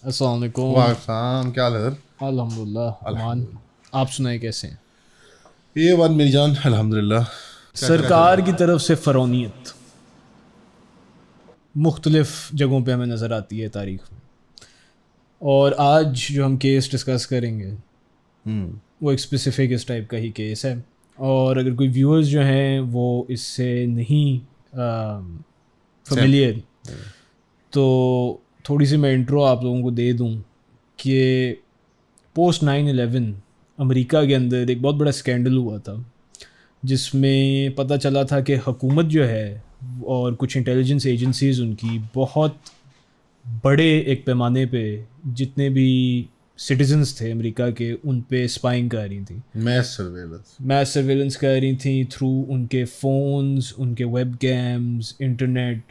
अस्सलाम वालेकुम। वाह क्या हाल है सर? अल्हम्दुलिल्लाह अमान। अल्हम्दुलिल्लाह। आप सुनाए कैसे हैं? ये वन मेरी जान अल्हम्दुलिल्लाह। क्या चल रहा सरकार की है? तरफ से फ़रौनियत मुख्तलिफ़ जगहों पे हमें नज़र आती है तारीख़ में। और आज जो हम केस डिस्कस करेंगे हम्म। वो एक स्पेसिफ़िक इस टाइप का ही केस है। और अगर कोई व्यूअर्स जो हैं वो इससे नहीं सेम। फ़ेमिलियर, तो थोड़ी सी मैं इंट्रो आप लोगों को दे दूं कि पोस्ट 9/11 अमेरिका के अंदर एक बहुत बड़ा स्कैंडल हुआ था, जिसमें पता चला था कि हुकूमत जो है और कुछ इंटेलिजेंस एजेंसीज़ उनकी बहुत बड़े एक पैमाने पे जितने भी सिटीजन्स थे अमेरिका के उन पे स्पाइंग कर रही थी, मैस सर्वेलेंस। मैस सर्वेलेंस कर रही थी थ्रू उनके फ़ोन्स, उनके वेब कैम्स, इंटरनेट।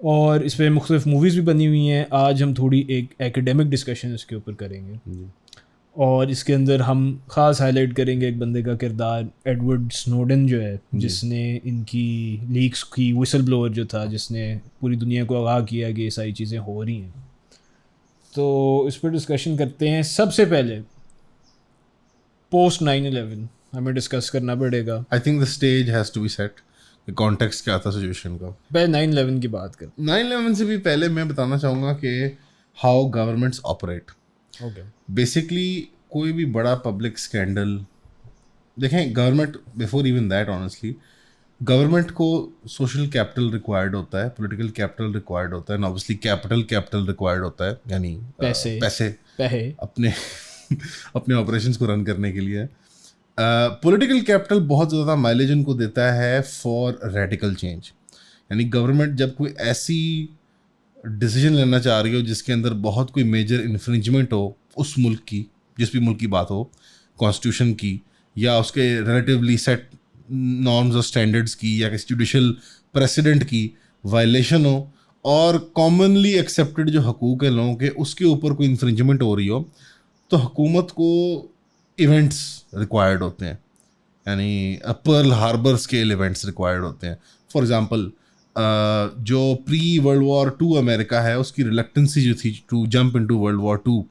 और इस पर मुख्तलिफ मूवीज़ भी बनी हुई हैं। आज हम थोड़ी एक एकेडमिक डिस्कशन इसके ऊपर करेंगे जी। और इसके अंदर हम ख़ास हाईलाइट करेंगे एक बंदे का किरदार, एडवर्ड स्नोडन जो है, जी। जिसने इनकी लीक्स की विसल ब्लोअर जो था, जिसने पूरी दुनिया को आगाह किया कि ये सारी चीज़ें हो रही हैं। तो इस पर डिस्कशन करते हैं। सबसे पहले पोस्ट 9/11 हमें डिस्कस करना पड़ेगा। I think the stage has to be set. Context क्या था सिचुएशन का? पहले 9/11 की बात करते 9/11 से भी पहले मैं बताना चाहूँगा कि हाउ गवर्नमेंट्स ऑपरेट। हैं। ओके। बेसिकली कोई भी बड़ा पब्लिक स्कैंडल देखें, government before even that honestly government को सोशल कैपिटल रिक्वायर्ड होता है, पॉलिटिकल कैपिटल रिक्वायर्ड होता है, ऑब्वियसली कैपिटल रिक्वायर्ड होता है, यानी पैसे। पैसे पैसे। अपने अपने ऑपरेशंस को रन करने के लिए। पॉलिटिकल कैपिटल बहुत ज़्यादा माइलेज उनको देता है फॉर रेडिकल चेंज। यानी गवर्नमेंट जब कोई ऐसी डिसीजन लेना चाह रही हो जिसके अंदर बहुत कोई मेजर इन्फ्रिंजमेंट हो उस मुल्क की, जिस भी मुल्क की बात हो, कॉन्स्टिट्यूशन की या उसके रिलेटिवली सेट नॉर्म्स और स्टैंडर्ड्स की या किसी जुडिशल प्रेसिडेंट की वायलेशन हो और कॉमनली एक्सेप्टेड जो हकूक़ है लोगों के उसके ऊपर कोई इन्फ्रिंजमेंट हो रही हो, तो हुकूमत को इवेंट्स रिक्वायर्ड होते हैं। यानी Pearl Harbor scale events required होते हैं। फॉर एग्जांपल जो pre World War two America है उसकी रिलक्टेंसी जो थी to jump into World War two,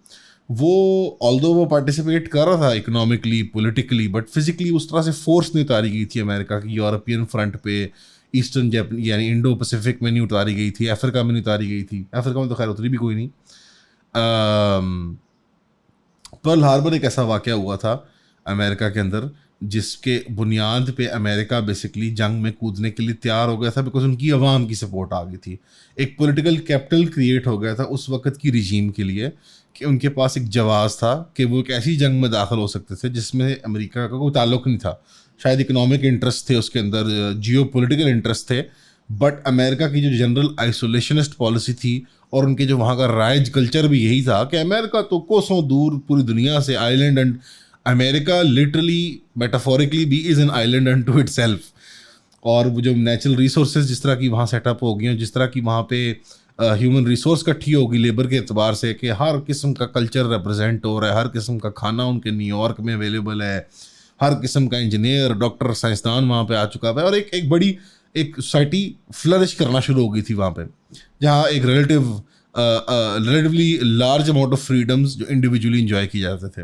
वो ऑल्दो वो पार्टिसिपेट कर रहा था इकोनॉमिकली पॉलिटिकली, बट फिजिकली उस तरह से फोर्स नहीं उतारी गई थी अमेरिका की यूरोपियन फ्रंट पे, ईस्टर्न यानी इंडो पैसिफिक में नहीं उतारी गई थी, अफ्रीका में नहीं उतारी गई थी। अफ्रीका में तो खैर उतरी भी कोई नहीं। पर्ल हार्बर एक ऐसा वाक़या हुआ था अमेरिका के अंदर जिसके बुनियाद पे अमेरिका बेसिकली जंग में कूदने के लिए तैयार हो गया था, बिकॉज उनकी आवाम की सपोर्ट आ गई थी। एक पॉलिटिकल कैपिटल क्रिएट हो गया था उस वक्त की रिजीम के लिए कि उनके पास एक जवाज़ था कि वो एक ऐसी जंग में दाखिल हो सकते थे जिसमें अमेरिका का कोई ताल्लुक नहीं था। शायद इकोनॉमिक इंटरेस्ट थे उसके अंदर, जियो पोलिटिकल इंटरेस्ट थे, बट अमेरिका की जो जनरल आइसोलेशनिस्ट पॉलिसी थी और उनके जो वहाँ का राइज कल्चर भी यही था कि अमेरिका तो कोसों दूर पूरी दुनिया से island, and America literally metaphorically भी is an island and to itself. और वो जो नेचुरल रिसोर्सेज जिस तरह की वहाँ सेटअप हो गई हैं, जिस तरह की वहाँ पे ह्यूमन रिसोर्स इकट्ठी होगी लेबर के अतबार से कि हर किस्म का कल्चर रिप्रेजेंट हो रहा है, हर किस्म का खाना उनके न्यूयॉर्क में अवेलेबल है, हर किस्म का इंजीनियर डॉक्टर साइंसदान वहाँ पे आ चुका है, और एक बड़ी एक सोसाइटी फ्लरिश करना शुरू हो गई थी वहाँ पे, जहाँ एक relatively large amount of freedoms जो इंडिविजुअली इंजॉय किए जाते थे।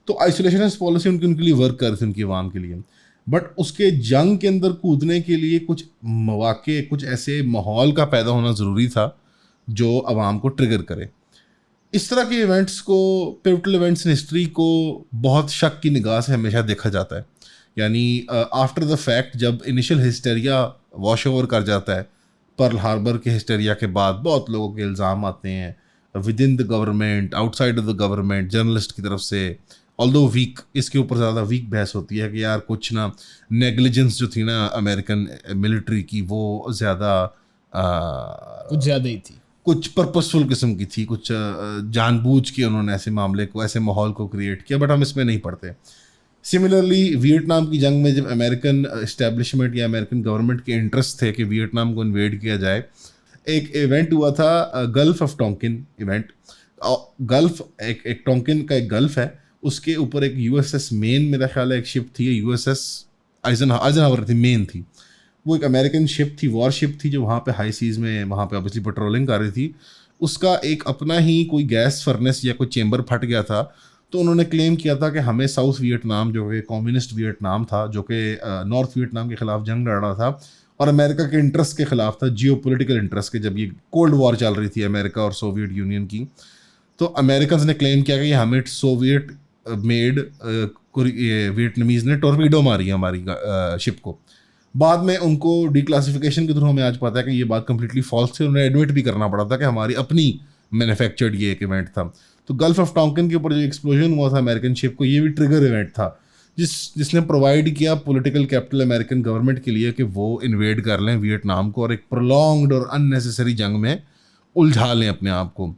तो आइसोलेशनिस्ट पॉलिसी उनकी उनके लिए वर्क कर रही थी उनकी आवाम के लिए, बट उसके जंग के अंदर कूदने के लिए कुछ मौके, कुछ ऐसे माहौल का पैदा होना ज़रूरी था जो आवाम को ट्रिगर करे। इस तरह के इवेंट्स को, पिवटल इवेंट्स इन हिस्ट्री को बहुत शक की निगाह से हमेशा देखा जाता है। यानी आफ्टर द फैक्ट जब इनिशियल हिस्टेरिया वॉश ओवर कर जाता है, पर्ल हार्बर के हिस्टेरिया के बाद बहुत लोगों के इल्ज़ाम आते हैं with in the government, outside of the government, journalist की तरफ से, ऑल्दो वीक, इसके ऊपर ज़्यादा वीक बहस होती है कि यार कुछ ना नेग्लिजेंस जो थी ना अमेरिकन मिलिट्री की वो ज़्यादा कुछ ज़्यादा ही थी। कुछ पर्पसफुल किस्म की थी, कुछ जानबूझ के उन्होंने ऐसे मामले को, ऐसे माहौल को क्रिएट किया, बट हम इसमें नहीं पढ़ते। सिमिलरली वियतनाम की जंग में जब अमेरिकन इस्टेब्लिशमेंट या अमेरिकन गवर्नमेंट के इंटरेस्ट थे कि वियतनाम को इन्वेड किया जाए, एक इवेंट हुआ था gulf of Tonkin event. Gulf एक टोंकिन का एक गल्फ है, उसके ऊपर एक यूएसएस मेन, मेरा ख्याल है एक शिप थी, यूएसएस आइजनहावर थी, मेन थी। वो एक अमेरिकन शिप थी, वॉर शिप थी, जो वहाँ पे हाई सीज में वहाँ पे ऑब्वियसली पेट्रोलिंग कर रही थी। उसका एक अपना ही कोई गैस फर्नेस या कोई चेम्बर फट गया था, तो उन्होंने क्लेम किया था कि हमें साउथ वियतनाम जो कि कम्युनिस्ट वियतनाम था, जो कि नॉर्थ वियतनाम के ख़िलाफ़ जंग लड़ रहा था और अमेरिका के इंटरेस्ट के ख़िलाफ़ था, जियो पोलिटिकल इंटरेस्ट के, जब ये कोल्ड वॉर चल रही थी अमेरिका और सोवियत यूनियन की, तो अमेरिकन ने क्लेम किया कि हमें सोवियत मेड वियतनामीज़ ने टॉर्पीडो मारी हमारी शिप को। बाद में उनको डिक्लासिफिकेशन के थ्रू हमें आज पता है कि ये बात कंप्लीटली फॉल्स थी, उन्हें एडमिट भी करना पड़ा था कि हमारी अपनी मैन्युफैक्चर्ड ये एक इवेंट था। तो गल्फ ऑफ टॉन्किन के ऊपर जो एक्सप्लोजन हुआ था अमेरिकन शिप को, ये भी ट्रिगर इवेंट था जिसने प्रोवाइड किया पॉलिटिकल कैपिटल अमेरिकन गवर्नमेंट के लिए कि वो इन्वेड कर लें वियतनाम को और एक प्रोलॉन्ग्ड और अननेसेसरी जंग में उलझा लें अपने आप को।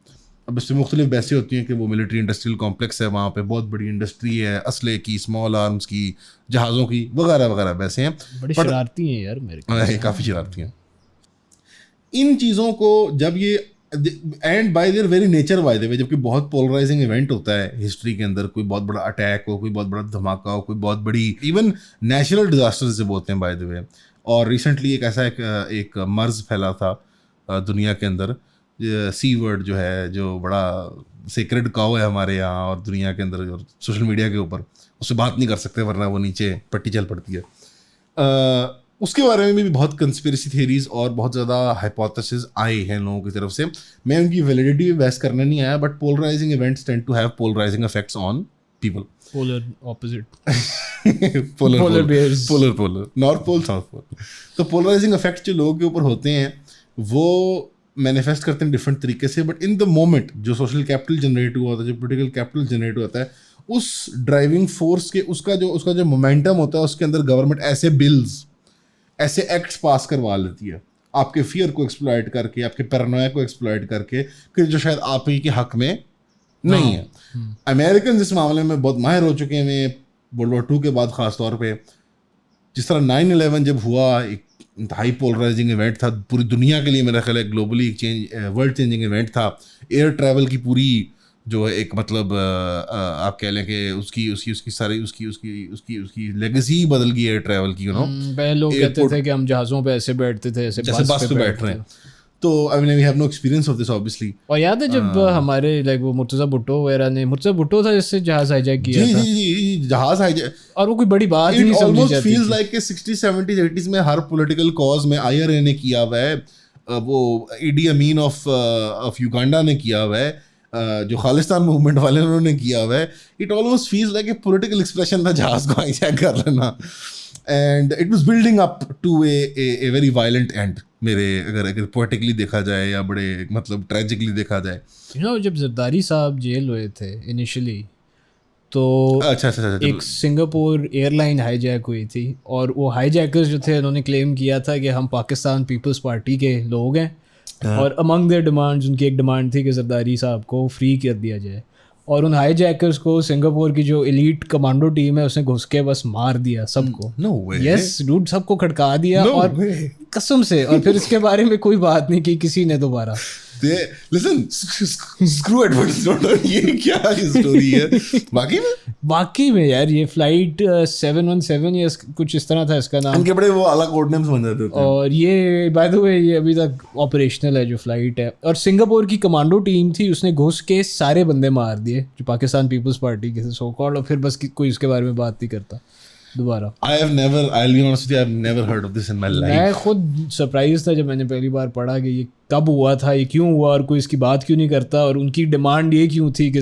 अब इसमें मुख्तलिफ बहसें होती हैं कि वो मिलिट्री इंडस्ट्रियल कॉम्प्लेक्स है, वहाँ पे बहुत बड़ी इंडस्ट्री है, असले की, स्मॉल आर्म्स की, जहाज़ों की, वगैरह वगैरह बहसें हैं। बड़ी शरारती हैं यार अमेरिका, काफ़ी शरारती हैं। इन चीज़ों को जब ये and bye their very nature by the वे, जबकि बहुत पोलराइजिंग इवेंट होता है हिस्ट्री के अंदर, कोई बहुत बड़ा अटैक हो, कोई बहुत बड़ा धमाका हो, कोई बहुत बड़ी इवन नेचुरल डिजास्टर से बोलते हैं बाय द वे। और रिसेंटली एक ऐसा एक मर्ज फैला था दुनिया के अंदर, सी वर्ड जो है, जो बड़ा सेक्रेड काउ है हमारे यहाँ और दुनिया के अंदर और सोशल मीडिया के ऊपर, उससे बात नहीं कर सकते वरना वो नीचे पट्टी चल पड़ती है। उसके बारे में भी बहुत कंस्पिरेसी थ्योरीज और बहुत ज़्यादा हाइपोथेसिस आए हैं लोगों की तरफ से। मैं उनकी वैलिडिटी पे बहस करने नहीं आया, but polarising events tend to have polarising effects on people. Polar opposite, polar north pole south pole. तो पोलराइजिंग इफेक्ट्स जो लोगों के ऊपर होते हैं वो मैनिफेस्ट करते हैं डिफरेंट तरीके से, बट इन द मोमेंट जो सोशल कैपिटल जनरेट हुआ होता है, जो पोलिटिकल कैपिटल जनरेट होता है, उस ड्राइविंग फोर्स के उसका जो मोमेंटम होता है, उसके अंदर गवर्नमेंट ऐसे बिल्स, ऐसे एक्ट्स पास करवा लेती है आपके फियर को एक्सप्लॉइट करके, आपके पैरानोया को एक्सप्लॉइट करके, कि जो शायद आप ही के हक में नहीं है। अमेरिकन इस मामले में बहुत माहिर हो चुके हैं वर्ल्ड वॉर 2 के बाद, ख़ास तौर पे जिस तरह 9/11 जब हुआ, एक इंतहाई पोलराइजिंग इवेंट था पूरी दुनिया के लिए, मेरा ख्याल है ग्लोबली वर्ल्ड चेंजिंग इवेंट था। एयर ट्रैवल की पूरी जो है एक मतलब आप कह लें कि उसकी सारी उसकी लेगेसी ही बदल गई एयर ट्रैवल की, पहले लोग कहते थे कि हम जहाज़ों पे ऐसे बैठते थे, ऐसे बस पे बैठ रहे हैं। तो I mean we have no experience of this obviously. और याद है जब हमारे लाइक वो मुर्तज़ा भुट्टो वगैरह ने, मुर्तज़ा भुट्टो था जिससे जहाज़ हाईजैक किया था। जी, जहाज़ हाईजैक, और वो कोई बड़ी बात ही नहीं समझी ऑलमोस्ट जाती फील्स लाइक कि 60s 70s 80s में हर पॉलिटिकल कॉज में IRA ने किया हुआ है, वो ईडी अमीन ऑफ युगांडा ने किया हुआ है, जो खालिस्तान मूवमेंट वाले उन्होंने किया हुआ है। It almost feels like a political expression था जहाज़ को हाईजैक कर लेना, and it was building up to a very violent end, मेरे अगर पोएटिकली देखा जाए या बड़े मतलब ट्रेजिकली देखा जाए। जब जरदारी साहब जेल हुए थे इनिशियली, तो अच्छा एक सिंगापुर एयरलाइन हाईजैक हुई थी, और वो हाईजैकर्स जो थे उन्होंने क्लेम किया था कि हम पाकिस्तान पीपल्स पार्टी के लोग हैं, और अमंग देयर डिमांड्स उनकी एक डिमांड थी कि जरदारी साहब को फ्री कर दिया जाए। और उन हाईजैकर्स को सिंगापुर की जो एलीट कमांडो टीम है उसने घुस के बस मार दिया सबको। नो वे। यस डूड, सबको खड़का दिया, No और way. कसम से, और फिर इसके बारे में कोई बात नहीं की किसी ने दोबारा। लिसन, स्क्रू एडवर्ड स्नोडन, ये क्या स्टोरी है बाकी में यार, ये फ्लाइट 717 या कुछ इस तरह था इसका नाम, इनके बड़े वो अलग कोड नेम्स बन जाते हैं। और ये बाय द वे ये अभी तक ऑपरेशनल है जो फ्लाइट है, और सिंगापुर की कमांडो टीम थी, उसने घुस के सारे बंदे मार दिए जो पाकिस्तान पीपल्स पार्टी के सो कॉल्ड, और फिर बस कोई उसके बारे में बात नहीं करता दोबारा। I'll be honest with you, I've never heard of this in my life. मैं खुद सरप्राइज था जब मैंने पहली बार पढ़ा कि ये कब हुआ था, ये क्यों हुआ, और कोई इसकी बात क्यों नहीं करता, और उनकी डिमांड ये क्यों थी कि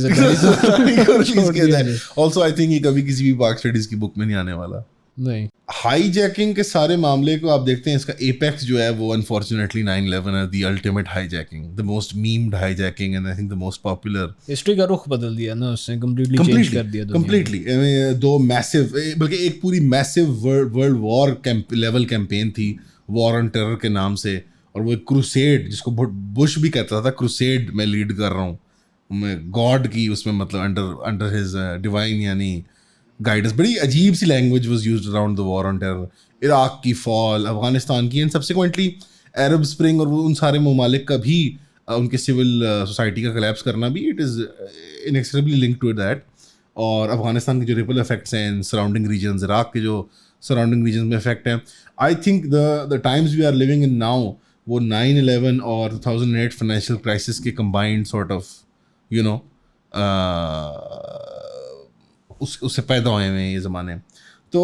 Also I think ये कभी किसी भी पाक स्टडीज की बुक में नहीं आने वाला। नहीं। हाईजैकिंग के सारे मामले को आप देखते हैं, इसका एपेक्स जो है वो अनफॉर्चुनेटली 9/11 है, the ultimate hijacking, the most memed hijacking, and I think the most popular. History का रुख बदल दिया ना उसने, कंप्लीटली चेंज कर दिया कंप्लीटली। दो मैसिव, बल्कि एक पूरी massive world war level campaign थी वॉर ऑन टेरर के नाम से, और वो एक क्रूसेड जिसको बुश भी कहता था, क्रूसेड मैं लीड कर रहा हूँ, मैं गॉड की उसमें मतलब अंडर हिज डिवाइन यानी गाइडेंस। बड़ी अजीब सी language was used around the war on terror. Iraq की फॉल, अफगानिस्तान की, एंड सब्सिक्वेंटली अरब स्प्रिंग और वो उन सारे ममालिक का भी उनके सिविल सोसाइटी का कोलैप्स करना भी, it is inaccessibly linked to that. और अफगानिस्तान के जो रिपल इफेक्ट्स हैं सराउंडिंग रीजन्स, इराक के जो सराउंडिंग रीजन्स में इफेक्ट हैं, I think the times we are living in now वो 9/11 और 2008 फाइनेंशियल क्राइसिस के combined sort of you know उससे पैदा हुए हैं ये ज़माने। तो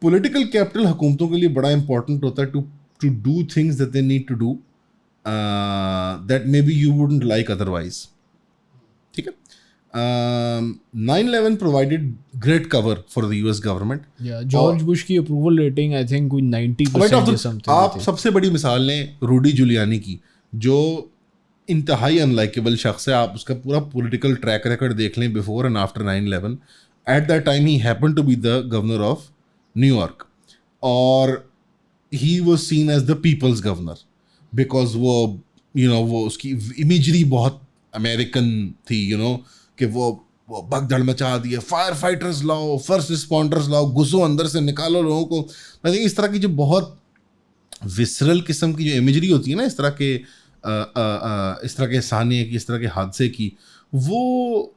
पॉलिटिकल कैपिटल हुकूमतों के लिए बड़ा इंपॉर्टेंट होता है to do things that they need to do that maybe you wouldn't like otherwise. ठीक है। 9/11 provided great cover for the US government. George Bush की अप्रूवल रेटिंग आई थिंक कोई 90% या समथिंग। आप सबसे बड़ी मिसाल लें रूडी जूलियानी की, जो इंतहाई अनलाइकेबल शख्स है। आप उसका पूरा पॉलिटिकल ट्रैक रिकॉर्ड देख लें before and after 9/11। At that time he happen to be the governor of New York और he was seen as the people's governor because वो वो उसकी इमेजरी बहुत अमेरिकन थी, कि वो भगदड़ मचा दिए, फायर फाइटर्स लाओ, फर्स्ट रिस्पॉन्डर्स लाओ, घुसो अंदर से, निकालो लोगों को। मैं इस तरह की जो बहुत विसरल किस्म की जो इमेजरी होती है ना, इस तरह के साने की, इस तरह के हादसे की, वो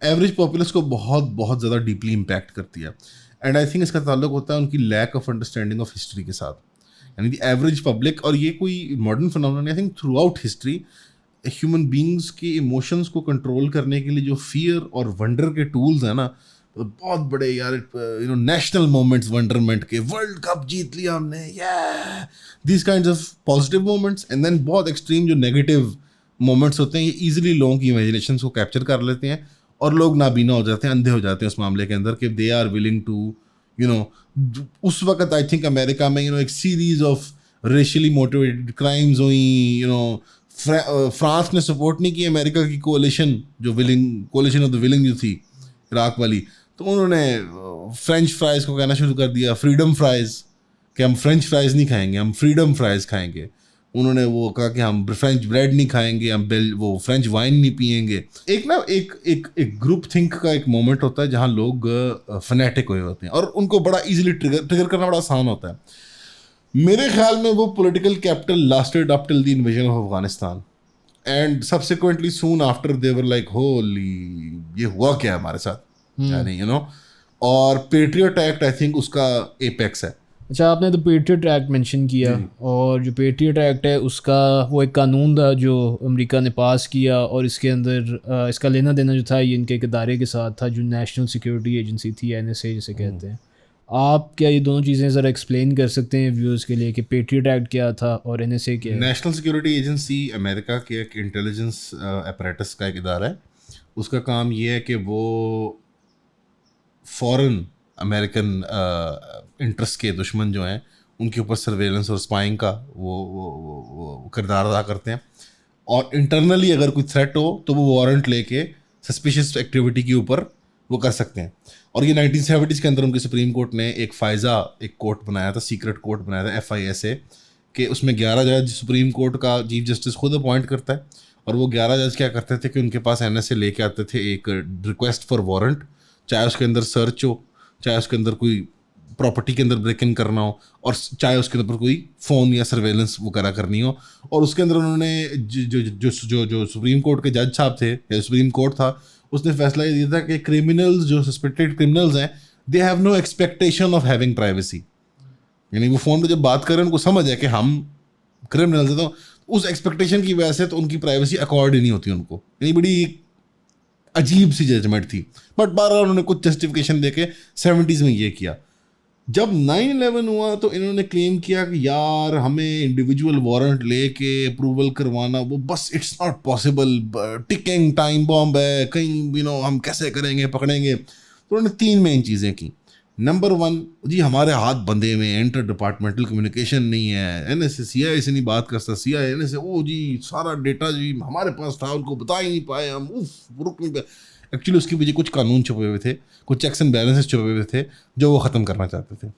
एवरेज पॉपुलस को बहुत बहुत ज़्यादा डीपली इम्पैक्ट करती है। एंड आई थिंक इसका ताल्लुक होता है उनकी lack of understanding of history के साथ, यानी दी एवरेज पब्लिक। और ये कोई modern phenomenon, I think throughout history human beings के इमोशंस को कंट्रोल करने के लिए जो फियर और वंडर के टूल्स हैं ना, बहुत बड़े यार, नेशनल मोमेंट्स वंडरमेंट के, वर्ल्ड कप जीत लिया हमने, this kinds of positive moments. And then बहुत एक्सट्रीम जो नेगेटिव मोमेंट्स होते हैं, ये ईजिली लोगों की इमेजिनेशन को कैप्चर कर लेते हैं और लोग नाबीना हो जाते हैं, अंधे हो जाते हैं उस मामले के अंदर, कि दे आर विलिंग टू उस वक्त आई थिंक अमेरिका में एक series of racially motivated crimes हुई। फ्रांस ने सपोर्ट नहीं की अमेरिका की कोलिशन ऑफ द विलिंग जो थी इराक वाली, तो उन्होंने फ्रेंच फ्राइज़ को कहना शुरू कर दिया फ्रीडम फ्राइज़, कि हम फ्रेंच फ्राइज़ नहीं खाएंगे, हम फ्रीडम फ्राइज़ खाएंगे। उन्होंने वो कहा कि हम फ्रेंच ब्रेड नहीं खाएंगे, हम वो फ्रेंच वाइन नहीं पियेंगे। एक ग्रुप थिंक का एक मोमेंट होता है जहाँ लोग फनेटिक हुए होते हैं और उनको बड़ा इजीली ट्रिगर करना बड़ा आसान होता है। मेरे ख्याल में वो political capital lasted up till the invasion of Afghanistan and subsequently soon after they were like holy, ये हुआ क्या हमारे साथ, यानी और पेट्रियट एक्ट आई थिंक उसका एपेक्स है। अच्छा, आपने तो पेट्रियट एक्ट मेंशन किया, और जो पेट्रियट एक्ट है उसका वो एक कानून था जो अमेरिका ने पास किया, और इसके अंदर इसका लेना देना जो था ये इनके एक इदारे के साथ था जो नेशनल सिक्योरिटी एजेंसी थी, NSA जिसे कहते हैं। आप क्या ये दोनों चीज़ें ज़रा एक्सप्लेन कर सकते हैं व्यूअर्स के लिए कि पेट्रियट एक्ट क्या था और NSA क्या है? नेशनल सिक्योरिटी एजेंसी अमेरिका के एक इंटेलिजेंस अपरेटस का एक इदारा है। उसका काम ये है कि वो फॉरेन अमेरिकन इंटरेस्ट के दुश्मन जो हैं उनके ऊपर सर्वेलेंस और स्पाइंग का वो किरदार अदा करते हैं, और इंटरनली अगर कोई थ्रेट हो तो वो वारंट लेके सस्पिशियस एक्टिविटी के ऊपर वो कर सकते हैं। और ये 1970s के अंदर उनके सुप्रीम कोर्ट ने एक कोर्ट बनाया था, सीक्रेट कोर्ट बनाया था, FISA, कि उसमें 11 जज सुप्रीम कोर्ट का चीफ जस्टिस खुद अपॉइंट करता है, और वो 11 जज क्या करते थे कि उनके पास NSA लेके आते थे एक रिक्वेस्ट फॉर वारंट, चाहे उसके अंदर सर्च हो, चाहे उसके अंदर कोई प्रॉपर्टी के अंदर ब्रेक इन करना हो, और चाहे उसके अंदर कोई फ़ोन या सर्वेलेंस वगैरह करनी हो। और उसके अंदर उन्होंने जो सुप्रीम कोर्ट के जज साहब थे या सुप्रीम कोर्ट था, उसने फैसला ये दिया था कि क्रिमिनल्स जो सस्पेक्टेड क्रिमिनल्स हैं, they have no expectation of having privacy, यानी वो फ़ोन पे जब बात करें उनको समझ है कि हम क्रिमिनल्स हैं, तो उस एक्सपेक्टेशन की वजह से तो उनकी प्राइवेसी अकॉर्ड ही नहीं होती उनको। यानी बड़ी अजीब सी जजमेंट थी, बट बारह उन्होंने कुछ जस्टिफिकेशन देके 70s में ये किया। जब 9/11 हुआ तो इन्होंने क्लेम किया कि यार हमें इंडिविजुअल वारंट लेके अप्रूवल करवाना वो बस it's not possible, ticking time bomb है, कहीं हम कैसे करेंगे, पकड़ेंगे। तो उन्होंने 3 मेन चीज़ें की। नंबर 1, जी हमारे हाथ बंधे में, इंटर डिपार्टमेंटल कम्युनिकेशन नहीं है, NSA CIA से नहीं बात कर सकता, CIA NSA ओ जी सारा डेटा जी हमारे पास था, उनको बता ही नहीं पाए हम, रुक नहीं पाए। एक्चुअली उसके पीछे कुछ कानून छुपे हुए थे, कुछ चेक्स एंड बैलेंसेस छुपे हुए थे जो वो ख़त्म करना चाहते थे।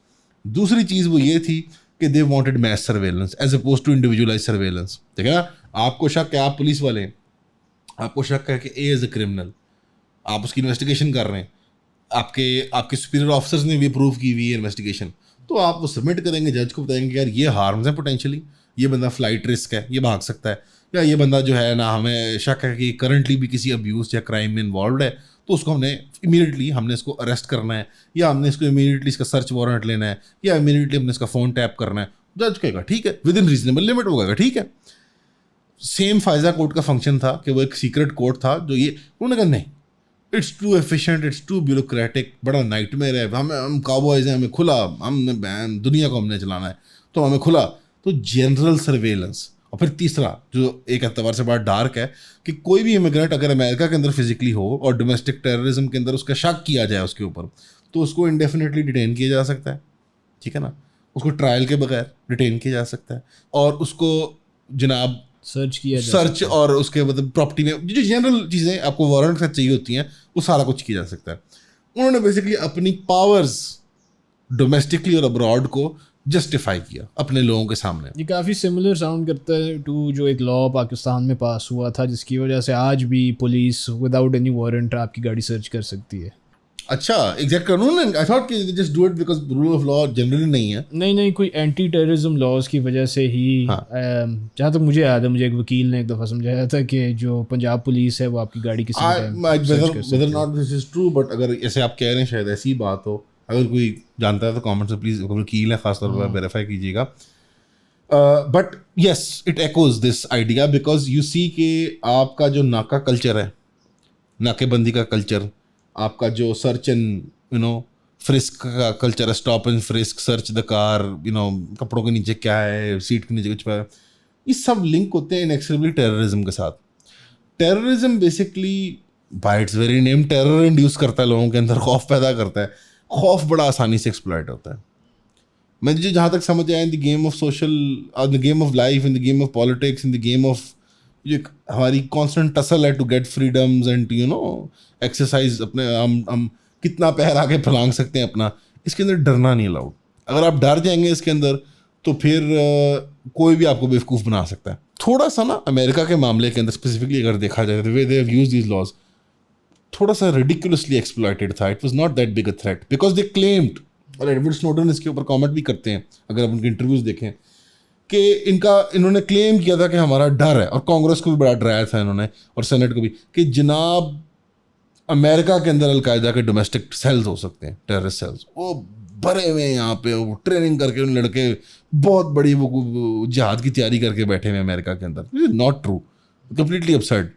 दूसरी चीज़ वो ये थी कि they wanted mass surveillance as opposed to individualise surveillance. ठीक है ना, आपको शक है, आप पुलिस वाले हैं, आपको शक है कि A इज़ अ क्रिमिनल, आप उसकी इन्वेस्टिगेशन कर रहे हैं, आपके सुपीरियर ऑफिसर्स ने भी अप्रूव की हुई है इन्वेस्टिगेशन, तो आप वो सबमिट करेंगे, जज को बताएंगे कि यार ये हार्म्स हैं पोटेंशियली, ये बंदा फ्लाइट रिस्क है, ये भाग सकता है, या ये बंदा जो है ना हमें शक है कि करंटली भी किसी अब्यूज़ या क्राइम में इन्वॉल्व है, तो उसको हमने इसको अरेस्ट करना है, या हमने इसको इमीडिएटली इसका सर्च वारंट लेना है, या इमीडिएटली हमने इसका फ़ोन टैप करना है। जज कहेगा ठीक है, विद इन रीजनेबल लिमिट वो कहेगा ठीक है। सेम फायजा कोर्ट का फंक्शन था कि वो एक सीक्रेट कोर्ट था जो ये, उन्होंने कहा नहीं, it's too efficient, it's too bureaucratic, हम नाइटमेयर है, हम काउबॉयज हैं, हमें खुला, हमने दुनिया को हमने चलाना है तो हमें खुला। तो जनरल सर्वेलेंस। और फिर तीसरा जो एक एतबार से बड़ा डार्क है कि कोई भी इमिग्रेंट अगर अमेरिका के अंदर फिजिकली हो और डोमेस्टिक टेररिज्म के अंदर उसका शक किया जाए उसके ऊपर, तो उसको इंडेफिनेटली डिटेन किया जा सकता है, ठीक है ना, उसको ट्रायल के बगैर डिटेन किया जा सकता है, और उसको जनाब सर्च किया जा सर्च और उसके मतलब प्रॉपर्टी में जो जनरल चीज़ें आपको वारंट के साथ चाहिए होती हैं वो सारा कुछ किया जा सकता है। उन्होंने बेसिकली अपनी पावर्स डोमेस्टिकली और अब्रॉड को जस्टिफाई किया अपने लोगों के सामने। ये काफ़ी सिमिलर साउंड करता है टू जो एक लॉ पाकिस्तान में पास हुआ था जिसकी वजह से आज भी पुलिस विदाउट एनी वारंट आपकी गाड़ी सर्च कर सकती है। अच्छा, एग्जैक्ट कानून है। आई थॉट कि just do it because rule of law generally नहीं है। नहीं, कोई एंटी टेररिज्म लॉज की वजह से ही जहाँ तक मुझे याद है, मुझे एक वकील ने एक दफ़ा समझाया था कि जो पंजाब पुलिस है वो आपकी गाड़ी किसी whether not this is true, but अगर ऐसे आप कह रहे हैं शायद ऐसी बात हो, अगर कोई जानता है तो कमेंट से प्लीज, वकील है खासतौर पर, वेरीफाई कीजिएगा। But yes, it echoes this idea because you see कि आपका जो नाका कल्चर है, नाकेबंदी का कल्चर, आपका जो सर्च एंड फ्रिस्क का कल्चर है, stop and frisk, search the car, कपड़ों के नीचे क्या है, सीट के नीचे कुछ है, ये सब लिंक होते हैं इनएक्सेबली टेररिज्म के साथ। Terrorism basically bye it's very name terror induce करता है, लोगों के अंदर खौफ पैदा करता है। खौफ बड़ा आसानी से एक्सप्लॉइट होता है। मुझे जहाँ तक समझ आया, in the game of social, in the game of life, in the game of politics, in the game of ये हमारी कॉन्स्टेंट टसल है to get freedoms and exercise, अपने हम कितना पैर आगे फैलांग सकते हैं अपना, इसके अंदर डरना नहीं अलाउड। अगर आप डर जाएंगे इसके अंदर तो फिर कोई भी आपको बेवकूफ़ बना सकता है। थोड़ा सा ना अमेरिका के मामले के अंदर स्पेसिफिकली अगर देखा जाए तो वे they have used these laws थोड़ा सा रिडिकुलसली एक्सप्लॉइटेड था। It was not that big a threat because they claimed, और एडवर्ड स्नोडन इसके ऊपर कमेंट भी करते हैं अगर आप उनके इंटरव्यूज देखें, कि इन्होंने क्लेम किया था कि हमारा डर है, और कांग्रेस को भी बड़ा डराया था इन्होंने और सेनेट को भी, कि जनाब अमेरिका के अंदर अलकायदा के डोमेस्टिक सेल्स हो सकते हैं, टेररिस्ट सेल्स, वो भरे हुए हैं यहाँ पे, वो ट्रेनिंग करके उन लड़के बहुत बड़ी वो जिहाद की तैयारी करके बैठे हुए अमेरिका के अंदर। Not true, completely absurd.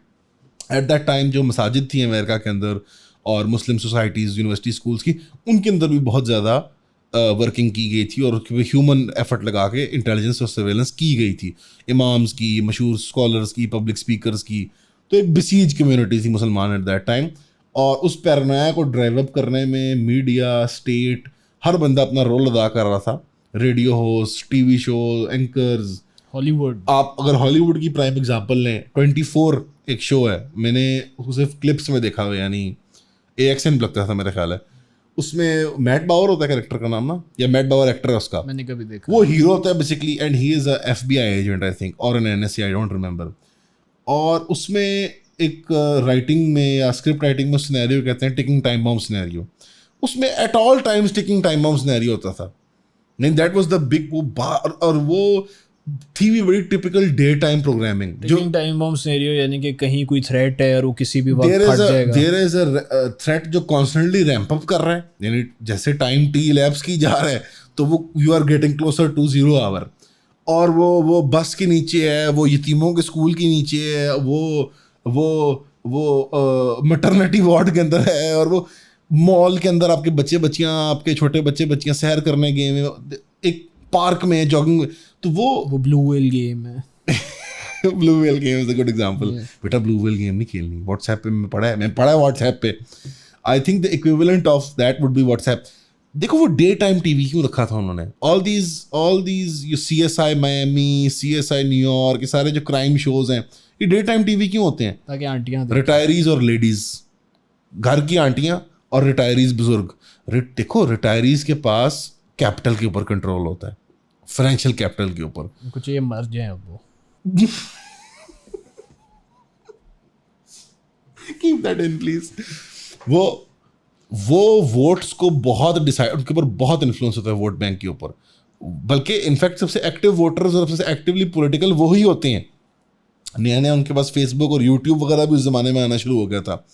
Eight that time जो मसाजिद थी अमेरिका के अंदर और मुस्लिम सोसाइटीज़, यूनिवर्सिटी, स्कूल्स की, उनके अंदर भी बहुत ज़्यादा वर्किंग की गई थी और ह्यूमन एफर्ट लगा के इंटेलिजेंस और सर्वेलेंस की गई थी, इमाम्स की, मशहूर स्कॉलर्स की, पब्लिक स्पीकर्स की। तो एक बसीज कम्युनिटी थी मुसलमान एट दैट टाइम, और उस पैरानोया को ड्राइव अप करने में मीडिया, स्टेट, हर बंदा अपना रोल अदा कर रहा था। Radio host, TV show, anchors, Hollywood. आप अगर हॉलीवुड की प्राइम एग्जांपल लें, 24 एक शो है, मैंने उसको सिर्फ क्लिप्स में देखा हुआ, यानी AXN लगता था मेरा ख्याल है, उसमें मैट बावर होता है कैरेक्टर का नाम ना, या मैट बावर एक्टर है उसका, मैंने कभी देखा। वो हीरो होता है basically, and he is a FBI agent I think, और an NSA, I don't remember. और उसमें एक राइटिंग में या स्क्रिप्ट राइटिंग में सिनेरियो कहते हैं टिकिंग टाइम बॉम्ब सिनेरियो, उसमें at all times ticking time bomb scenario होता था। नहीं, दैट वाज द बिग वो बार, और वो थी भी बड़ी टिपिकल डे टाइम प्रोग्रामिंग। जो टाइम बॉम्ब सिनेरियो यानी कि कहीं कोई थ्रेट है और वो किसी भी वक्त फट जाएगा। देयर इज अ थ्रेट जो कॉन्स्टेंटली रैंप अप कर रहा है, यानी जैसे टाइम T लैप्स की जा रहा है तो वो you are getting closer to 0 hour, और वो बस के नीचे है, वो यतीमों के स्कूल के नीचे है, वो मैटरनिटी वार्ड के अंदर है, और वो मॉल के अंदर आपके बच्चे बच्चियां, आपके छोटे बच्चे बच्चियां सैर करने गए हैं, एक पार्क में जॉगिंग, तो वो ब्लू व्हेल गेम है। Blue whale game is a good example. बेटा ब्लू व्हेल गेम नहीं खेलनी, व्हाट्सएप पे मैं पढ़ा है व्हाट्सएप पे। आई think the equivalent of that would be WhatsApp. देखो वो डे टाइम टीवी क्यों रखा था उन्होंने, all these you CSI Miami, CSI New York, ये सारे जो क्राइम शोज हैं, ये डे टाइम टीवी क्यों होते हैं? ताकि आंटियां, रिटायरीज और लेडीज, घर की आंटियां और रिटायरीज बुजुर्ग। देखो रिटायरीज के पास कैपिटल के ऊपर कंट्रोल होता है, फाइनेंशियल कैपिटल के ऊपर। कुछ ये मर जाए अब वो। Keep that in please. वो वोट्स को बहुत डिसाइड, उनके ऊपर बहुत इन्फ्लुएंस होता है वोट बैंक के ऊपर। बल्कि इनफैक्ट सबसे एक्टिव वोटर्स और सबसे एक्टिवली पॉलिटिकल वो ही होते हैं। नया नया उनके पास फेसबुक और यूट्यूब वगैरह भी उस ज़माने में आना शुरू हो गया था,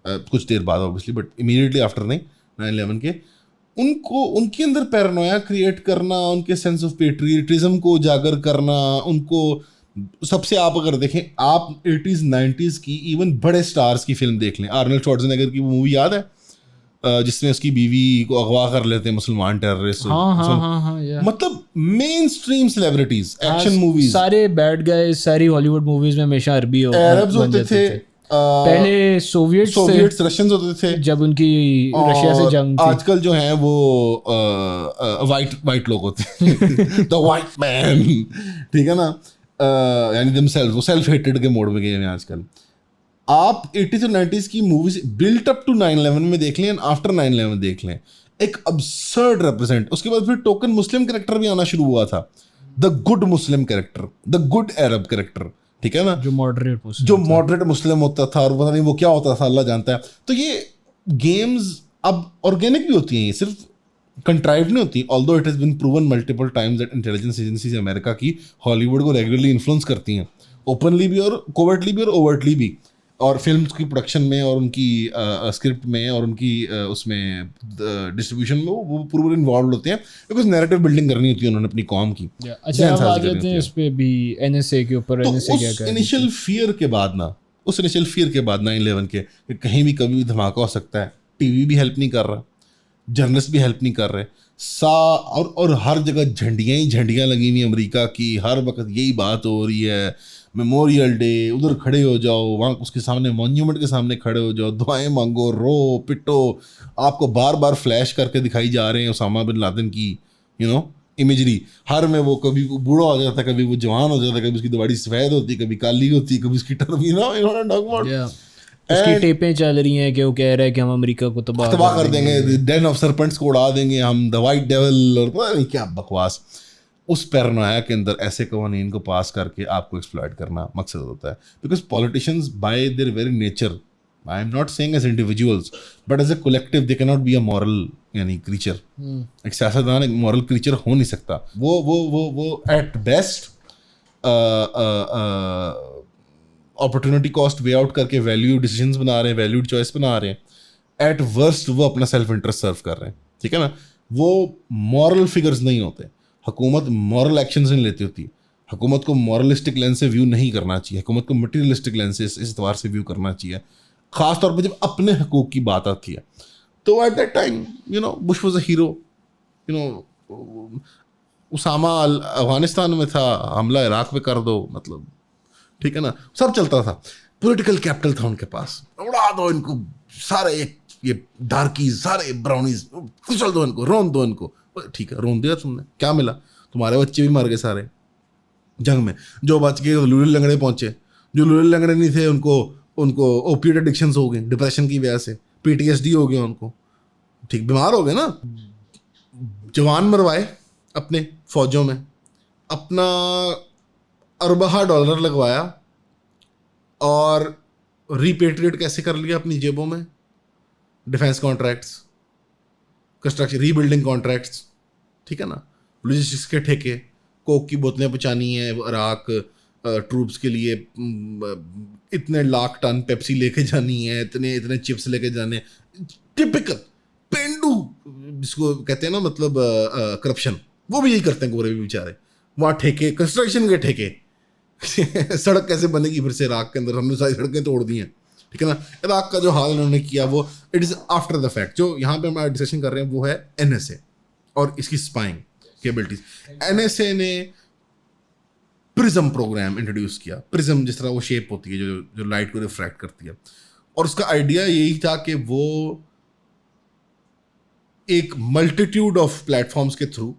कुछ देर बाद ऑब्वियसली, बट इमीडिएटली आफ्टर नहीं 9/11 के। उनको उनके अंदर पैरानोया क्रिएट करना, उनके सेंस ऑफ पेट्रियटिज्म को उजागर करना, उनको सबसे, आप अगर देखें, आप 80s 90s की इवन बड़े स्टार्स की फिल्म देख लें, आर्नल्ड श्वार्ज़नेगर की वो मूवी याद है जिसमें उसकी बीवी को अगवा कर लेते हैं मुसलमान टेररिस्ट। हाँ, मतलब main stream celebrities, action movies, सारे बैड गाइस सारी हॉलीवुड मूवीज में हमेशा अरबी अरब्स होते थे, पहले सोवियट्स रशियंस होते थे जब उनकी रशिया से जंग थी। आजकल जो है वो वाइट लोग होते हैं द वाइट मैन, ठीक है ना, यानी themselves, वो सेल्फ हेटेड के मोड में गए हैं आजकल। आप 80s और 90s की मूवीज बिल्ट अप टू 9/11 में देख लें, आफ्टर 9/11 देख लें, एक अब्सर्ड रिप्रेजेंट। उसके बाद फिर टोकन मुस्लिम कैरेक्टर भी आना शुरू हुआ था, the good Muslim character, the good Arab character, ठीक है ना, जो मॉडरेट मुस्लिम होता था, और पता नहीं वो क्या होता था, अल्लाह जानता है। तो ये गेम्स अब ऑर्गेनिक भी होती हैं, ये सिर्फ कंट्राइव नहीं होती, although it has been proven multiple times that intelligence agencies America की हॉलीवुड को रेगुलरली इन्फ्लुएंस करती हैं, ओपनली भी और कोवर्टली भी और ओवर्टली भी, और फिल्म की प्रोडक्शन में और उनकी स्क्रिप्ट में और उनकी उसमें डिस्ट्रीब्यूशन में वो पूरे इन्वॉल्व होते हैं, बिकॉज नैरेटिव बिल्डिंग करनी होती है उन्होंने अपनी कॉम की। अच्छा, अब आ जाते हैं इस पे भी, एनएसए के ऊपर। तो एनएसए क्या उस कर इनिशियल फियर के बाद ना, उस इनिशियल फियर के बाद 9/11 के कि कहीं भी कभी भी धमाका हो सकता है, टीवी भी हेल्प नहीं कर रहा, जर्नलिस्ट भी हेल्प नहीं कर रहे, और हर जगह झंडियाँ ही झंडियाँ लगी हुई अमेरिका की, हर वक्त यही बात हो रही है, मेमोरियल डे, उधर खड़े हो जाओ, वहाँ उसके सामने मॉन्यूमेंट के सामने खड़े हो जाओ, दुआएं मांगो, रो पिटो, आपको बार बार फ्लैश करके दिखाई जा रहे हैं उसामा बिन लादेन की इमेजरी, हर में वो कभी वो बूढ़ा हो जाता है, कभी वो जवान हो जाता है, कभी उसकी दाढ़ी सफ़ेद होती है, कभी काली होती है, कभी उसकी टर्म उसकी टेपें चल रही हैं कि वो कह रहा है कि हम अमेरिका को तबाह कर देंगे, डेन ऑफ सरपेंट्स को उड़ा देंगे हम, द वाइट डेविल, और पता नहीं क्या बकवास। उस पैरानोया के अंदर ऐसे कवानीन को पास करके आपको एक्सप्लॉइट करना मकसद होता है, because politicians by their very nature, I am not saying as individuals but as a collective, they can not be a moral यानी क्रीचर। एक सियासतदान एक मॉरल क्रीचर हो नहीं सकता। वो at best opportunity cost weigh out करके value decisions बना रहे हैं, वैल्यूड चॉइस बना रहे हैं। एट वर्स्ट वो अपना सेल्फ इंटरेस्ट सर्व कर रहे हैं, ठीक है ना। वो मॉरल फिगर्स नहीं होते। हुकूमत मॉरल एक्शंस नहीं लेती होती। हुकूमत को मॉरलिस्टिक लेंस से व्यू नहीं करना चाहिए, हुकूमत को मटीरियलिस्टिक लेंस से इस एतबार से व्यू करना चाहिए, ख़ास तौर पर जब अपने हकूक़ की बात आती है। तो at that time Bush was a hero. Osama Afghanistan में था, हमला इराक में कर दो, मतलब ठीक है ना, सब चलता था। पॉलिटिकल कैपिटल था उनके पास, उड़ा दो इनको सारे, ये डार्कीज सारे ब्राउनीज, कुचल दो इनको, रोन दो इनको। ठीक है, रोन दिया तुमने, क्या मिला? तुम्हारे बच्चे भी मर गए सारे जंग में, जो बच गए लूले लंगड़े पहुंचे, जो लूले लंगड़े नहीं थे उनको ओपिएट एडिक्शंस हो गए डिप्रेशन की वजह से, PTSD हो गया उनको, ठीक बीमार हो गए ना। जवान मरवाए अपने फौजों में, अपना अरबा $1 लगवाया और रिपेट्रिएट कैसे कर लिया अपनी जेबों में? Defence contracts, construction, rebuilding contracts, ठीक है ना, लॉजिस्टिक्स के ठेके, कोक की बोतलें पहुँचानी है इराक ट्रूप्स के लिए, इतने लाख टन पेप्सी लेके जानी है, इतने चिप्स लेके जाने, टिपिकल पेंडू जिसको कहते हैं ना, मतलब करप्शन, वो भी यही करते हैं गोरे भी बेचारे। वहाँ ठेके, कंस्ट्रक्शन के ठेके सड़क कैसे बनेगी फिर से इराक के अंदर, हमने सारी सड़कें तोड़ दी हैं, ठीक है ना। इराक का जो हाल इन्होंने किया वो it is after the fact. जो यहाँ पे हम डिस्कशन कर रहे हैं वो है NSA और इसकी स्पाइंग कैपेबिलिटीज। NSA ने प्रिज्म प्रोग्राम इंट्रोड्यूस किया। प्रिज्म जिस तरह वो शेप होती है जो लाइट को रिफ्रैक्ट करती है, और उसका आइडिया यही था कि वो एक मल्टीट्यूड ऑफ प्लेटफॉर्म्स के थ्रू